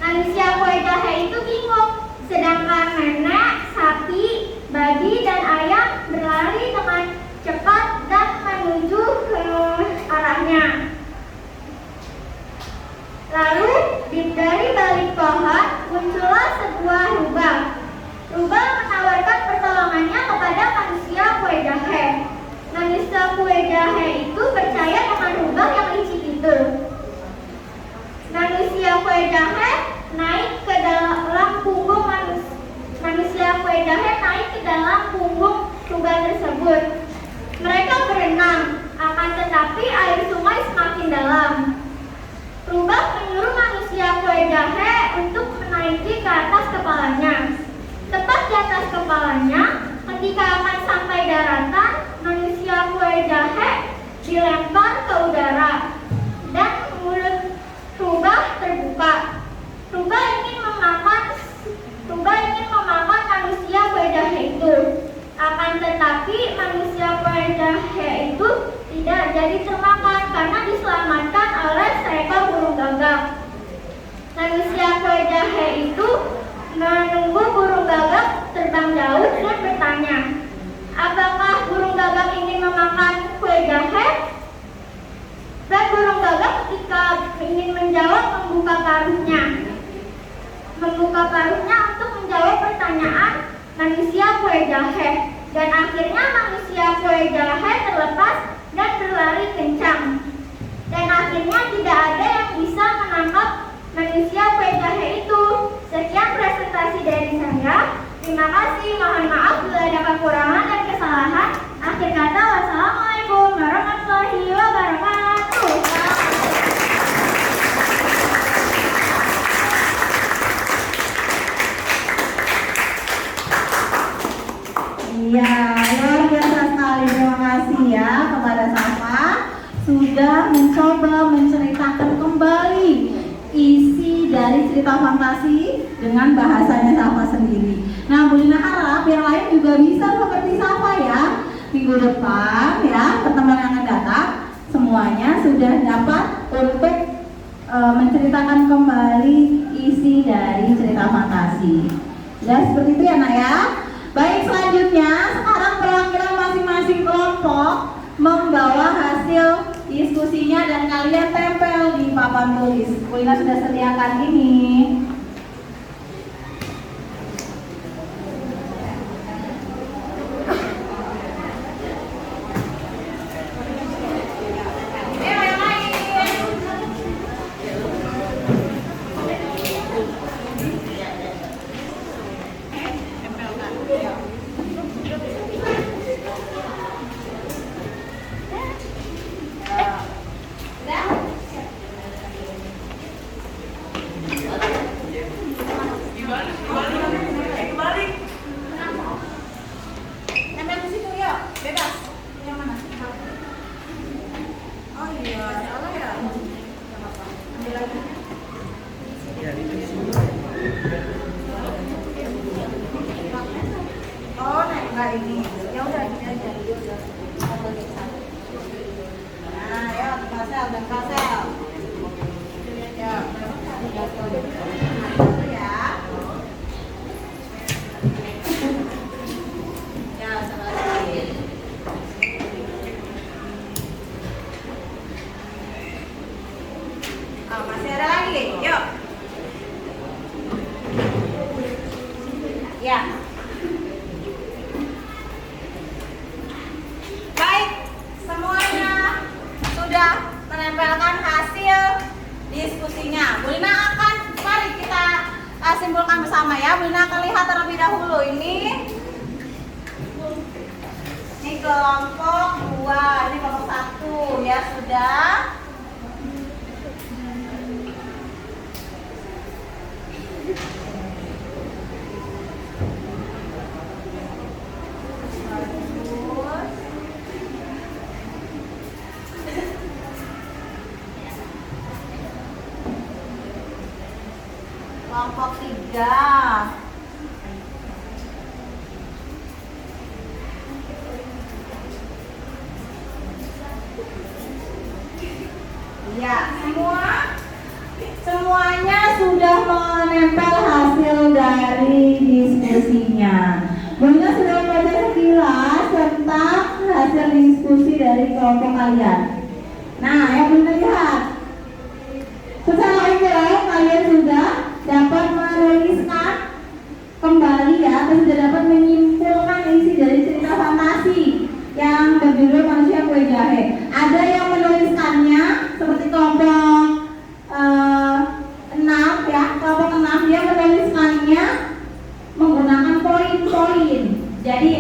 Manusia kue jahe itu bingung, sedangkan nenek, sapi, babi, dan ayam berlari dengan cepat dan menuju ke arahnya. Lalu dari balik pohon muncullah sebuah rubah. Rubah menawarkan pertolongannya kepada manusia kue jahe. Manusia kue jahe itu percaya dengan rubah yang licik itu. Manusia kue jahe naik ke dalam punggung manusia kue jahe naik ke dalam punggung rubah tersebut. Mereka berenang, akan tetapi air sungai semakin dalam. Rubah menyuruh manusia kue jahe untuk menaiki ke atas kepalanya. Tepat di atas kepalanya, ketika akan sampai daratan, manusia kue jahe dilempar ke udara dan mulut rubah terbuka. Rubah ingin memakan manusia kue jahe itu. Akan tetapi manusia kue jahe itu tidak jadi termakan karena diselamatkan oleh seekor burung gagak. Manusia kue jahe itu menunggu burung gagak terbang jauh dan bertanya, apakah burung gagak ingin memakan kue jahe? Dan burung gagak ketika ingin menjawab membuka paruhnya untuk menjawab pertanyaan manusia kue jahe. Dan akhirnya manusia kue jahe terlepas dan berlari kencang. Dan akhirnya tidak ada yang bisa menangkap manusia kue jahe itu. Sekian presentasi dari saya. Terima kasih. Mohon maaf bila ada kekurangan dan kesalahan. Akhir kata, wassalamualaikum warahmatullahi wabarakatuh. Iya, luar biasa sekali. Terima kasih ya kepada Safa sudah mencoba menceritakan kembali isi dari cerita fantasi dengan bahasanya Safa sendiri. Nah, Bu Lina harap yang lain juga bisa seperti Safa ya. Minggu depan ya, pertemuan yang akan datang semuanya sudah dapat untuk menceritakan kembali isi dari cerita fantasi. Ya, seperti itu ya Nak ya. Baik, selanjutnya sekarang perwakilan masing-masing kelompok membawa hasil diskusinya dan kalian tempel di papan papan tulis. Bu Lina sudah sediakan ini. Nempel di situ yuk, bebas. Yang mana? Oh iya, salah ya. Nggak apa-apa. Ambil lagi. Oh, nempel ini. Ya udah gini aja. Nah, ya, pasel dan pasel. Ya. Satu ya. Ya, satu lagi. Oh, masih ada lagi. Yuk. Ya. Baik, semuanya sudah menempelkan hasil diskusinya. Bu Lina akan, mari kita simpulkan bersama ya. Bu Lina akan lihat terlebih dahulu ini kelompok 2, ini kelompok 1 ya sudah. Kelompok 3. Ya, semuanya sudah menempel hasil dari diskusinya. Bu Lina sudah membaca sekilas tentang hasil diskusi dari kelompok kalian. Nah, yang Bu Lina lihat, secara umum kalian sudah dapat menuliskan kembali ya, atau sudah dapat menyimpulkan isi dari cerita fantasi yang berjudul Manusia Kue Jahe. Ada yang menuliskannya seperti kelompok 6 ya, kelompok 6 dia menuliskannya menggunakan poin-poin. Jadi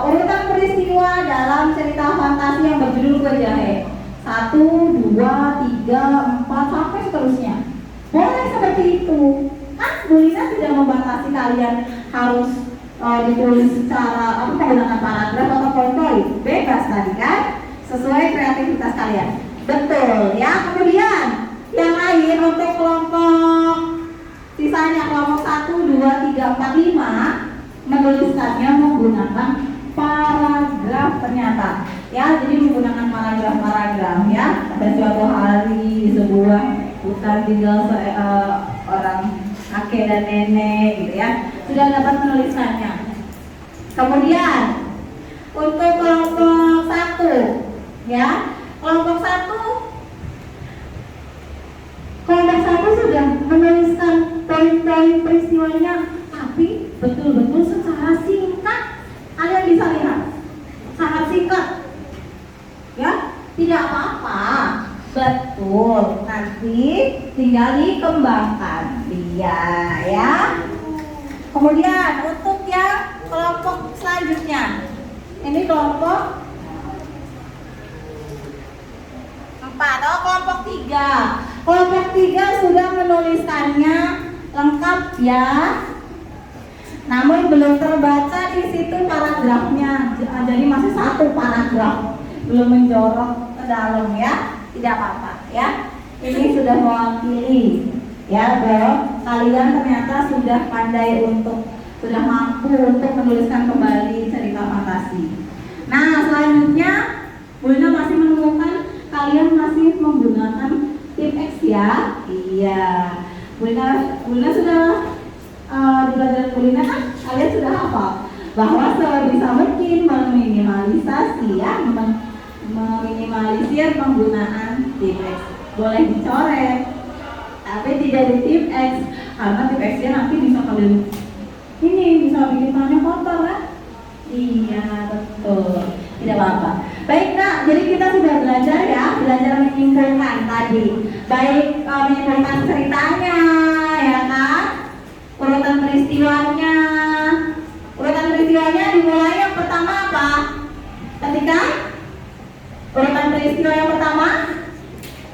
urutan peristiwa dalam cerita fantasi yang berjudul Kue Jahe 1, 2, 3, 4 sampai seterusnya. Boleh seperti itu. Kan Bu Lina tidak membatasi kalian harus ditulis secara menggunakan paragraf atau poin-poin. Bebas tadi kan, sesuai kreativitas kalian. Betul ya. Kemudian yang lain untuk kelompok sisanya kelompok 1, 2, 3, 4, 5 menuliskannya menggunakan paragraf ternyata ya, jadi menggunakan paragraf ya. Pada suatu hari di sebuah hutan tinggal orang kakek dan nenek gitu ya, sudah dapat menuliskannya. Kemudian untuk kelompok 1 ya, kelompok 1 sudah menuliskan poin-poin peristiwanya, tapi betul-betul secara singkat. Kalian bisa lihat sangat singkat ya, tidak apa-apa. Betul, nanti tinggal dikembangkan dia ya. Kemudian untuk yang kelompok selanjutnya, ini kelompok 4 atau kelompok 3. Kelompok 3 sudah menuliskannya lengkap ya. Namun belum terbaca di situ paragrafnya. Jadi masih satu paragraf, belum menjorok ke dalam ya. Tidak apa-apa ya. Ini sudah mewakili ya bahwa kalian ternyata sudah pandai sudah mampu untuk menuliskan kembali cerita fantasi. Nah, selanjutnya Bu Lina masih menemukan kalian masih menggunakan tim X ya. Iya. Bu Lina sudah di pelajaran Bu Lina kan kalian sudah hafal bahwa sebisa mungkin meminimalisasi ya, meminimalisir penggunaan tim X. boleh dicoret, tapi tidak di tip X, karena tip X-nya nanti bisa kalian ini bisa bikin tangannya kotor kan? Iya betul, tidak apa-apa. Baik nak, jadi kita sudah belajar ya, belajar menyimpulkan tadi, baik menyimpulkan ceritanya, ya kan? Urutan peristiwanya dimulai yang pertama apa? Ketika urutan peristiwa yang pertama,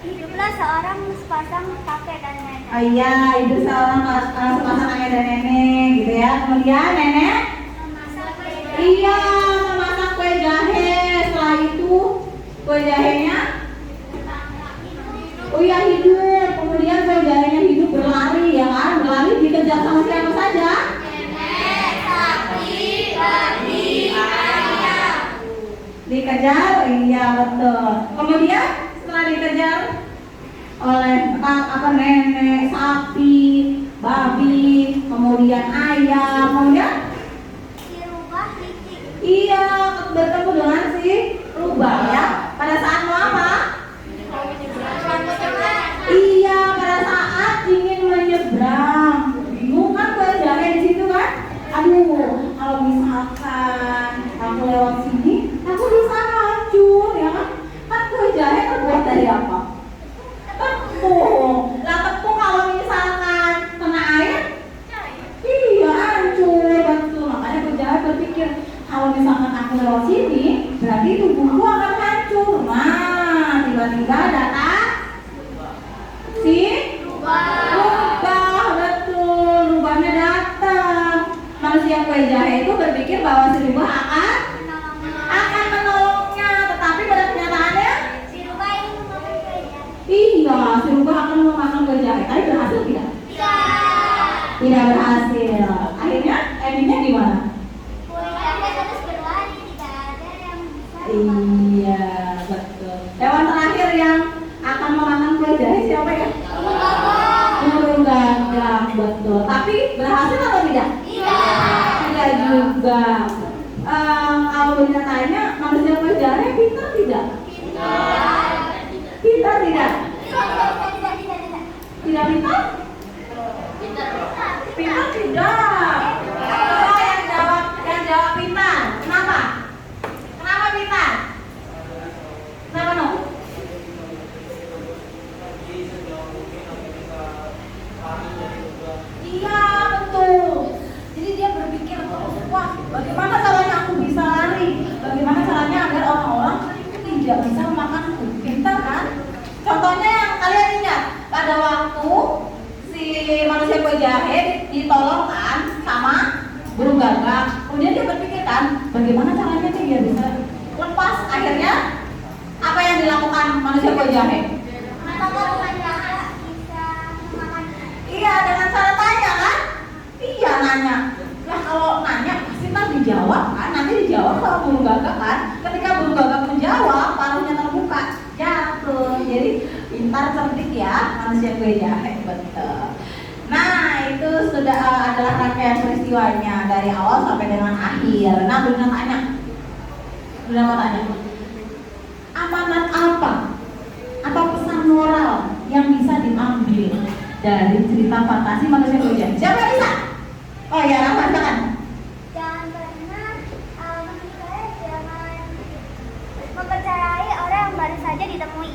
Hiduplah seorang sepasang kakek dan nenek. oh iya, itu seorang sepasang kakek dan nenek gitu ya. Kemudian nenek, iya, memasak kue jahe. Setelah itu kue jahenya, oh iya hidup. Kemudian kue jahenya hidup berlari ya kan, berlari dikejar sama siapa saja? Dikejar, iya betul. Kemudian setelah dikejar oleh nenek, sapi, babi, kemudian ayam, kemudian Dirubah licik. iya bertemu dengan si rubah ya. Pada saat mau apa? Iya, pada saat ingin menyeberang. Bingung kan kue jahe di situ kan? Aduh, kalau misalkan aku lewat sini, aku bisa hancur ya kan? Kan kue jahe terbuat dari apa? Tepung. Lah tepung kalau misalkan kena air, iya hancur betul. Makanya kue jahe berpikir kalau misalkan aku lewat sini, berarti tubuhku akan hancur. Nah, tiba-tiba datang si rubah, betul, rubahnya datang. Manusia kue jahe itu berpikir bahwa si rubah akan menolongnya, tetapi pada kenyataannya Dirubah ingin memakan kue jahe. iya, si rubah akan memakan kue jahe. Tapi berhasil tidak? Tidak berhasil. Akhirnya endingnya gimana? Kue jahe terus berlari, tidak ada yang bisa Iya, betul. Hewan terakhir yang akan memakan kue jahe siapa ya? Burung gagak, betul. Tapi berhasil atau tidak? Tidak juga. Kalau ditanya manusia kue jahe pintar tidak? Pintar tidak? Tidak pintar? Pintar tidak. Oh, yang jawab pintar. Kenapa? Kenapa pintar? Kenapa no? Iya betul. Jadi dia berpikir, wah bagaimana caranya aku bisa lari? Bagaimana caranya agar orang-orang tidak bisa memakanku? Pintar kan? Contohnya yang kalian ingat pada waktu si manusia kue jahe ditolong kan sama burung gagak. Kemudian dia berpikir kan, bagaimana caranya dia bisa lepas? Akhirnya apa yang dilakukan manusia kue jahe? Iya, dengan cara tanya kan? Iya, nanya. Nah, kalau nanya pasti ntar dijawab kan? Nanti dijawab sama burung gagak kan? Ketika burung gagak menjawab, paruhnya terbuka, jatuh. Jadi pintar cerdik ya manusia kue jahe, betul. Nah, itu sudah adalah rangkaian peristiwanya dari awal sampai dengan akhir. Nah, Bunda tanya. Bunda mau tanya. Amanat apa? Atau pesan moral yang bisa diambil dari cerita fantasi manusia kue jahe? Siapa yang bisa? Oh ya, Rahma, silakan. Jangan pernah maksud saya jangan mempercayai orang yang baru saja ditemui.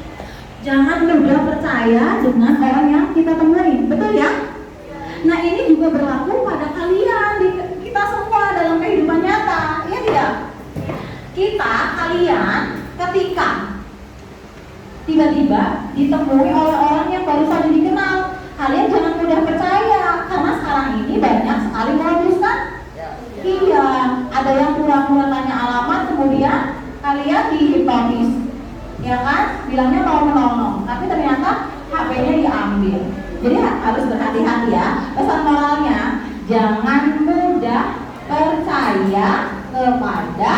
Jangan mudah percaya dengan orang yang kita temui, betul ya? Nah, ini juga berlaku pada kalian, kita semua dalam kehidupan nyata, ya tidak? Kalian, ketika tiba-tiba ditemui oleh orang yang baru saja dikenal, kalian jangan mudah percaya, karena sekarang ini banyak sekali modus kan? Iya, ada yang pura-pura tanya alamat, kemudian kalian dihipnotis, ya kan? Bilangnya mau menolong, tapi ternyata HP-nya diambil. Jadi harus berhati-hati ya. Pesan moralnya, jangan mudah percaya kepada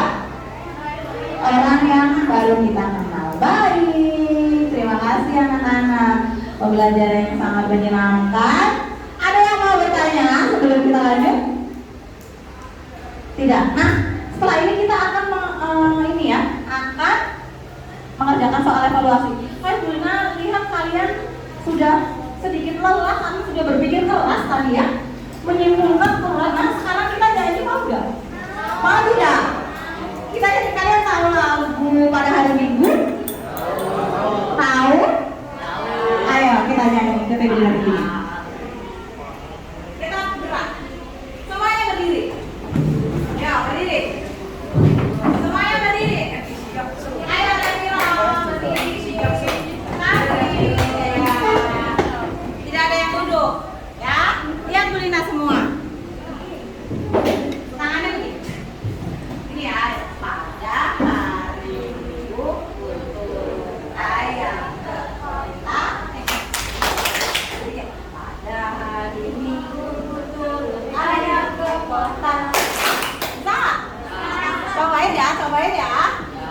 orang yang baru kita kenal. Baik, terima kasih anak-anak. Pembelajaran yang sangat menyenangkan. Ada yang mau bertanya sebelum kita lanjut? Tidak. Nah, setelah ini kita akan akan mengerjakan soal evaluasi. Bunda lihat kalian kalian sudah sedikit lelah, kami sudah berpikir keras tadi ya, menyimpulkan keras. Nah sekarang kita nyanyi mau nggak? Mau tidak? Kita jadi kalian tahu lagu pada hari Minggu? Tahu? Ayo kita nyanyi, kita bilang begini. Kita gerak. Semuanya berdiri. Ya, berdiri. Semuanya berdiri. Ayo Nabila, berdiri. Kaki. Tidak ada yang duduk. Ya, lihat Bulina semua. Tangannya begini. Ini ya, pada hari Minggu untuk ayam ke kota. Pada hari Minggu turun ayam ke kota. Bisa nggak? Cobain ya.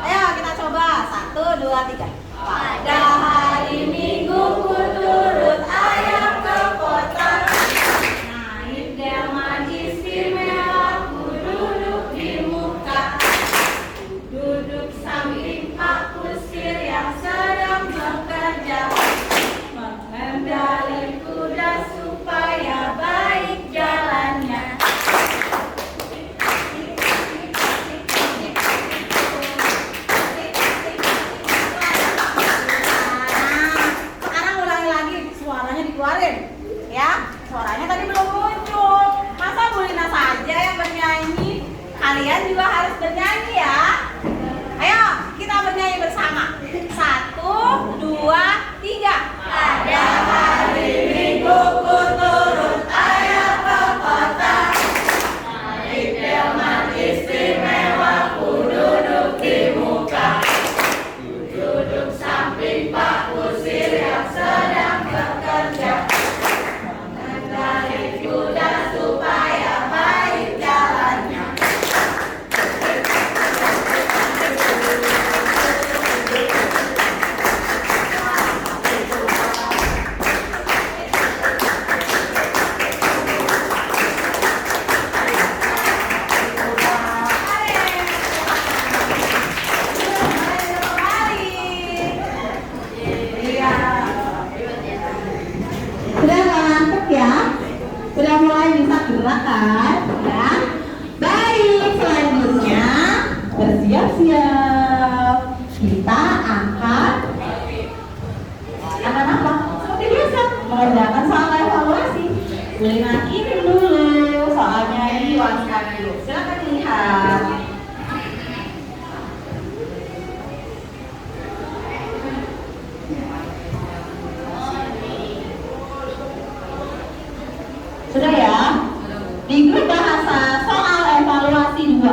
Ayo kita coba. 1, 2, 3. Pada hari Minggu ku turut ayam ke kota. Naik delman istimewa, ku duduk di muka. Ku duduk samping Pak Kusir yang sedang bekerja. Mengendali kuda supaya baik jalannya. Sekarang ulangi lagi, suaranya dikeluarin. Ya, suaranya tadi belum muncul. Masa Bulina saja yang bernyanyi? Kalian juga harus bernyanyi ya. Ayo, kita bernyanyi bersama. 1, 2, 3. Pada hari Minggu ku turun ayam ke kota. Naik delman istimewa, ku duduk di muka. Ku duduk samping Pak Kusir yang sedang bekerja. Mengendali kuda supaya baik jalannya. Sudah nggak ngantuk ya? Sudah mulai bisa gerak kan? Ya. Baik, selanjutnya bersiap-siap. Kita akan apa? Seperti biasa, mengerjakan soal evaluasi. Bulina kirim dulu soalnya diwaskan dulu. Silakan lihat. Sudah ya? Di grup bahasa soal evaluasi 2.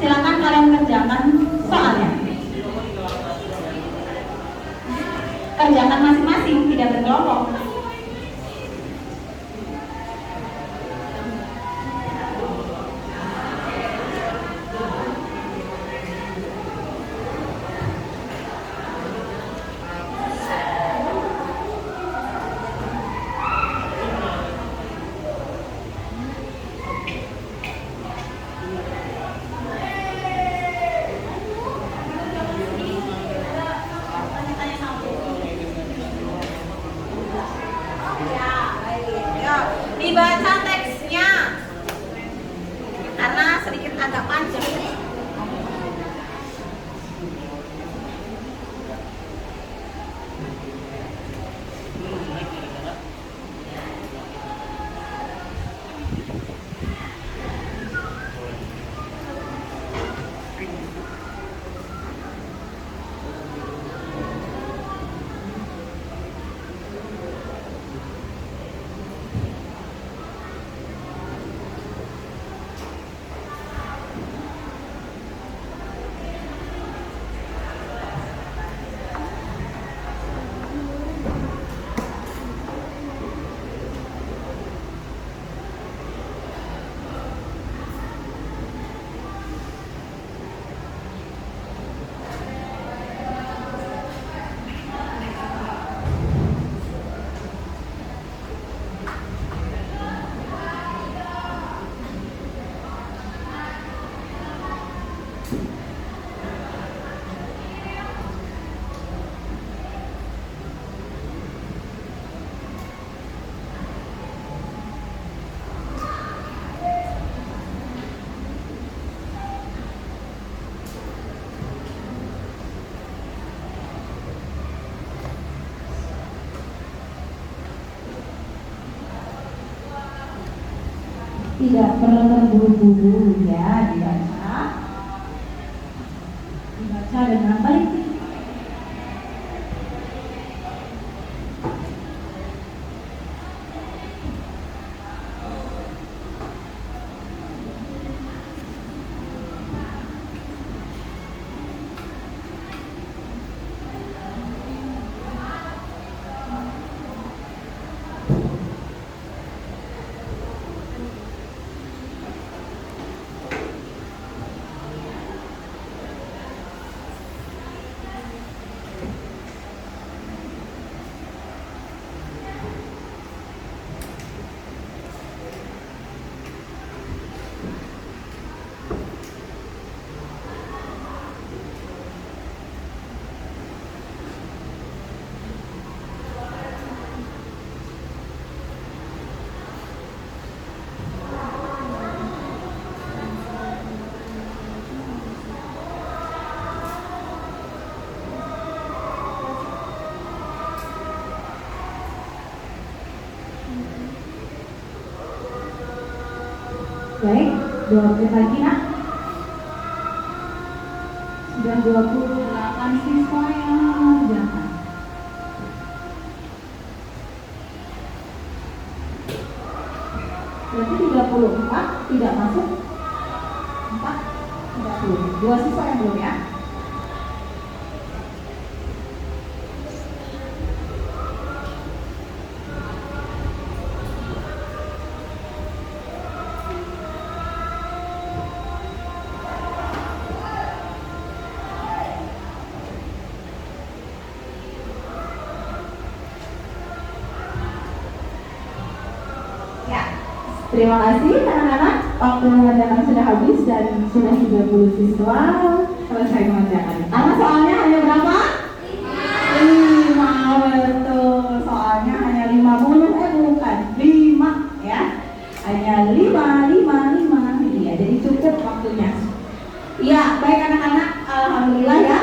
Silakan kalian kerjakan soalnya. Kerjakan masing-masing, tidak berkelompok. Dibaca teksnya karena sedikit agak panjang. Tidak perlu terburu-buru ya, dibaca dengan baik. Baik, 2 menit lagi nak. Sudah 28 siswa yang mengerjakan. Berarti 34 tidak masuk. 4, 30. 2 siswa yang belum ya. Terima kasih anak-anak, waktu mengerjakan sudah habis dan sudah 30 siswa selesai mengerjakan. Karena soalnya hanya berapa? 5, betul. Soalnya hanya 50, bukan 5 ya. Hanya 5. Iya, jadi cukup waktunya. Iya, baik anak-anak, alhamdulillah ya.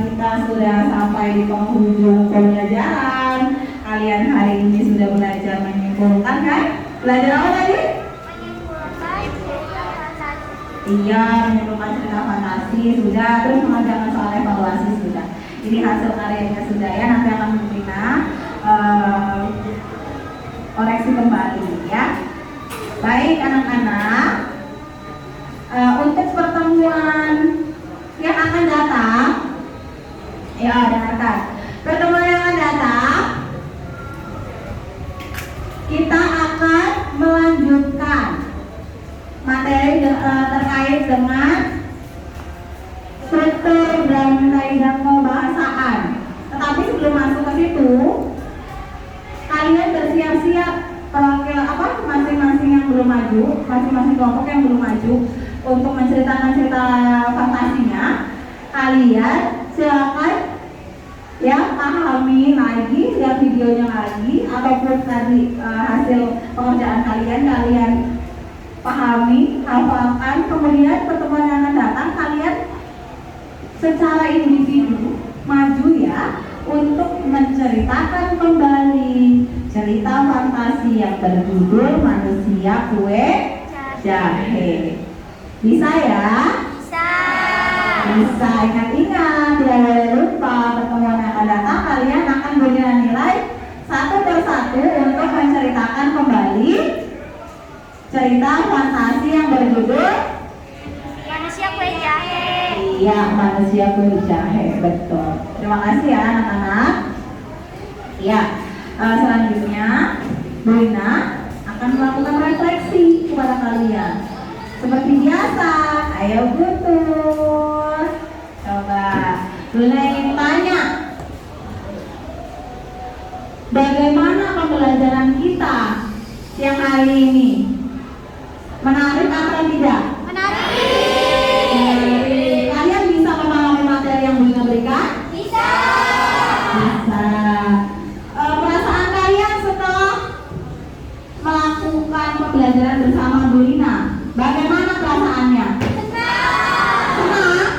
Kita sudah sampai di penghujung pembelajaran. Kalian hari ini sudah belajar menyimpulkan kan? Belajar apa tadi? Iya, menyimpulkan cerita fantasi sudah, terus mengerjakan soal evaluasi sudah. Ini hasil karyanya sudah ya, nanti akan membina koreksi kembali ya. Baik anak-anak, untuk pertemuan yang akan datang, ya dengarkan. Pertemuan yang akan datang, kita akan melanjutkan materi terkait dengan struktur dan kaidah pembahasaan. Tetapi sebelum masuk ke situ, kalian bersiap-siap masing-masing yang belum maju, masing-masing kelompok yang belum maju untuk menceritakan cerita fantasinya. Kalian silakan ya pahami lagi, lihat videonya lagi, ataupun tadi hasil pekerjaan kalian pahami, hafalkan. Kemudian pertemuan yang akan datang kalian secara individu maju ya untuk menceritakan kembali cerita fantasi yang berjudul Manusia Kue Jahe. Bisa ya? Bisa, ingat-ingat, tidak boleh lupa. Pertemuan yang akan datang kalian akan berikan nilai satu persatu untuk menceritakan kembali cerita fantasi yang berjudul Manusia Kue Jahe. Iya, Manusia Kue Jahe, betul. Terima kasih ya anak-anak. Ya, selanjutnya Bu Ina akan melakukan refleksi kepada kalian. Seperti biasa, ayo Butur. Coba Luna tanya, bagaimana pembelajaran kita siang hari ini? Menarik atau tidak? Menarik. Kalian bisa memahami materi yang Bu Ina berikan? Bisa. Bisa. Perasaan kalian setelah melakukan pembelajaran bersama Bu Ina, bagaimana perasaannya? Senang.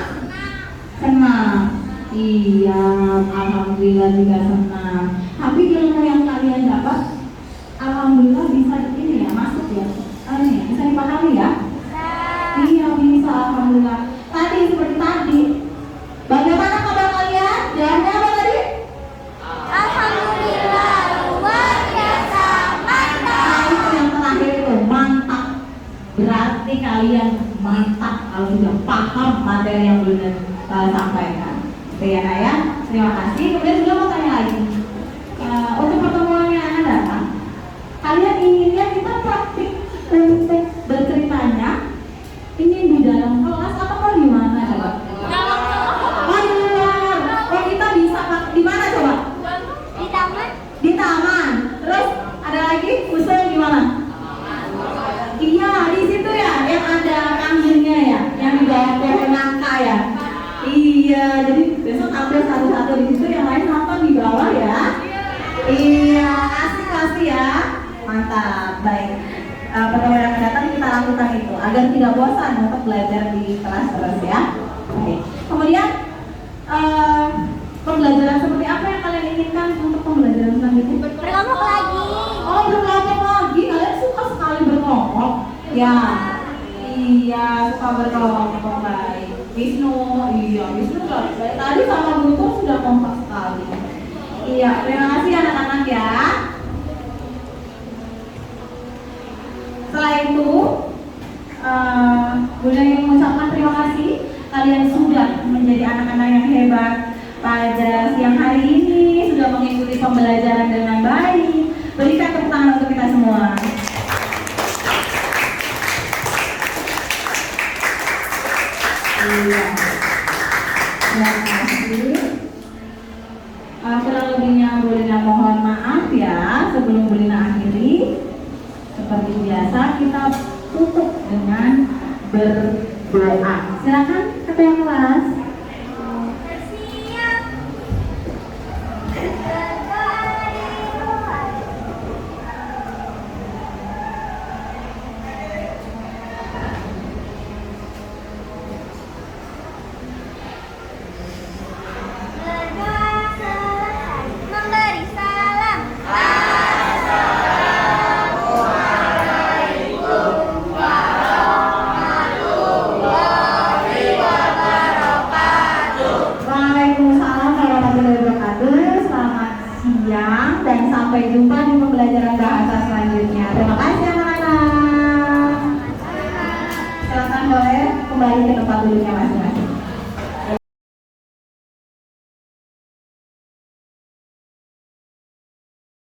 Senang. Iya, alhamdulillah juga senang. Tapi ilmu yang kalian dapat, alhamdulillah bisa ini ya, masuk ya. kalian mantap kalau sudah paham materi yang Bunda sampaikan. Oke ya Nak ya, terima kasih. Kemudian Bunda mau tanya lagi, untuk pertemuan yang akan datang, kalian inginnya kita praktik untuk berceritanya ingin di dalam kelas atau gimana coba? Oh di luar. Oh kita bisa di mana coba? Di taman. Di taman. Terus ada lagi usul gimana? Iya di situ ya, yang ada kanggurnya ya, yang di bawah pohon nangka ya. Iya, jadi besok ambil satu-satu di situ, yang lain nonton di bawah ya. Iya, asik pasti ya. Mantap, baik. Pertemuan yang akan datang kita lakukan itu agar tidak bosan untuk belajar di kelas terus ya. Oke. Kemudian pembelajaran seperti apa yang kalian inginkan untuk pembelajaran selanjutnya? Berkelompok lagi. Oh berkelompok lagi, kalian suka sekali berkelompok? Ya. Iya, suka berkelompok baik. Wisnu, iya Wisnu dari tadi sama Guntur sudah kompak sekali. Iya, terima kasih anak-anak ya. Setelah itu, Bunda ingin mengucapkan terima kasih. Kalian sudah menjadi anak-anak yang hebat pada siang hari ini, sudah mengikuti pembelajaran dengan baik. Berikan tepuk tangan untuk kita semua. Iya. Terima kasih. Kurang lebihnya Bulina mohon maaf ya. Sebelum Bulina akhiri, seperti biasa kita tutup dengan berdoa. Silakan ketua kelas. Siap. Berdoa selesai. Memberi salam. Waalaikumsalam warahmatullahi wabarakatuh. Selamat siang dan sampai jumpa di pembelajaran bahasa selanjutnya. Terima kasih anak-anak. Silakan boleh kembali ke tempat duduknya masing-masing.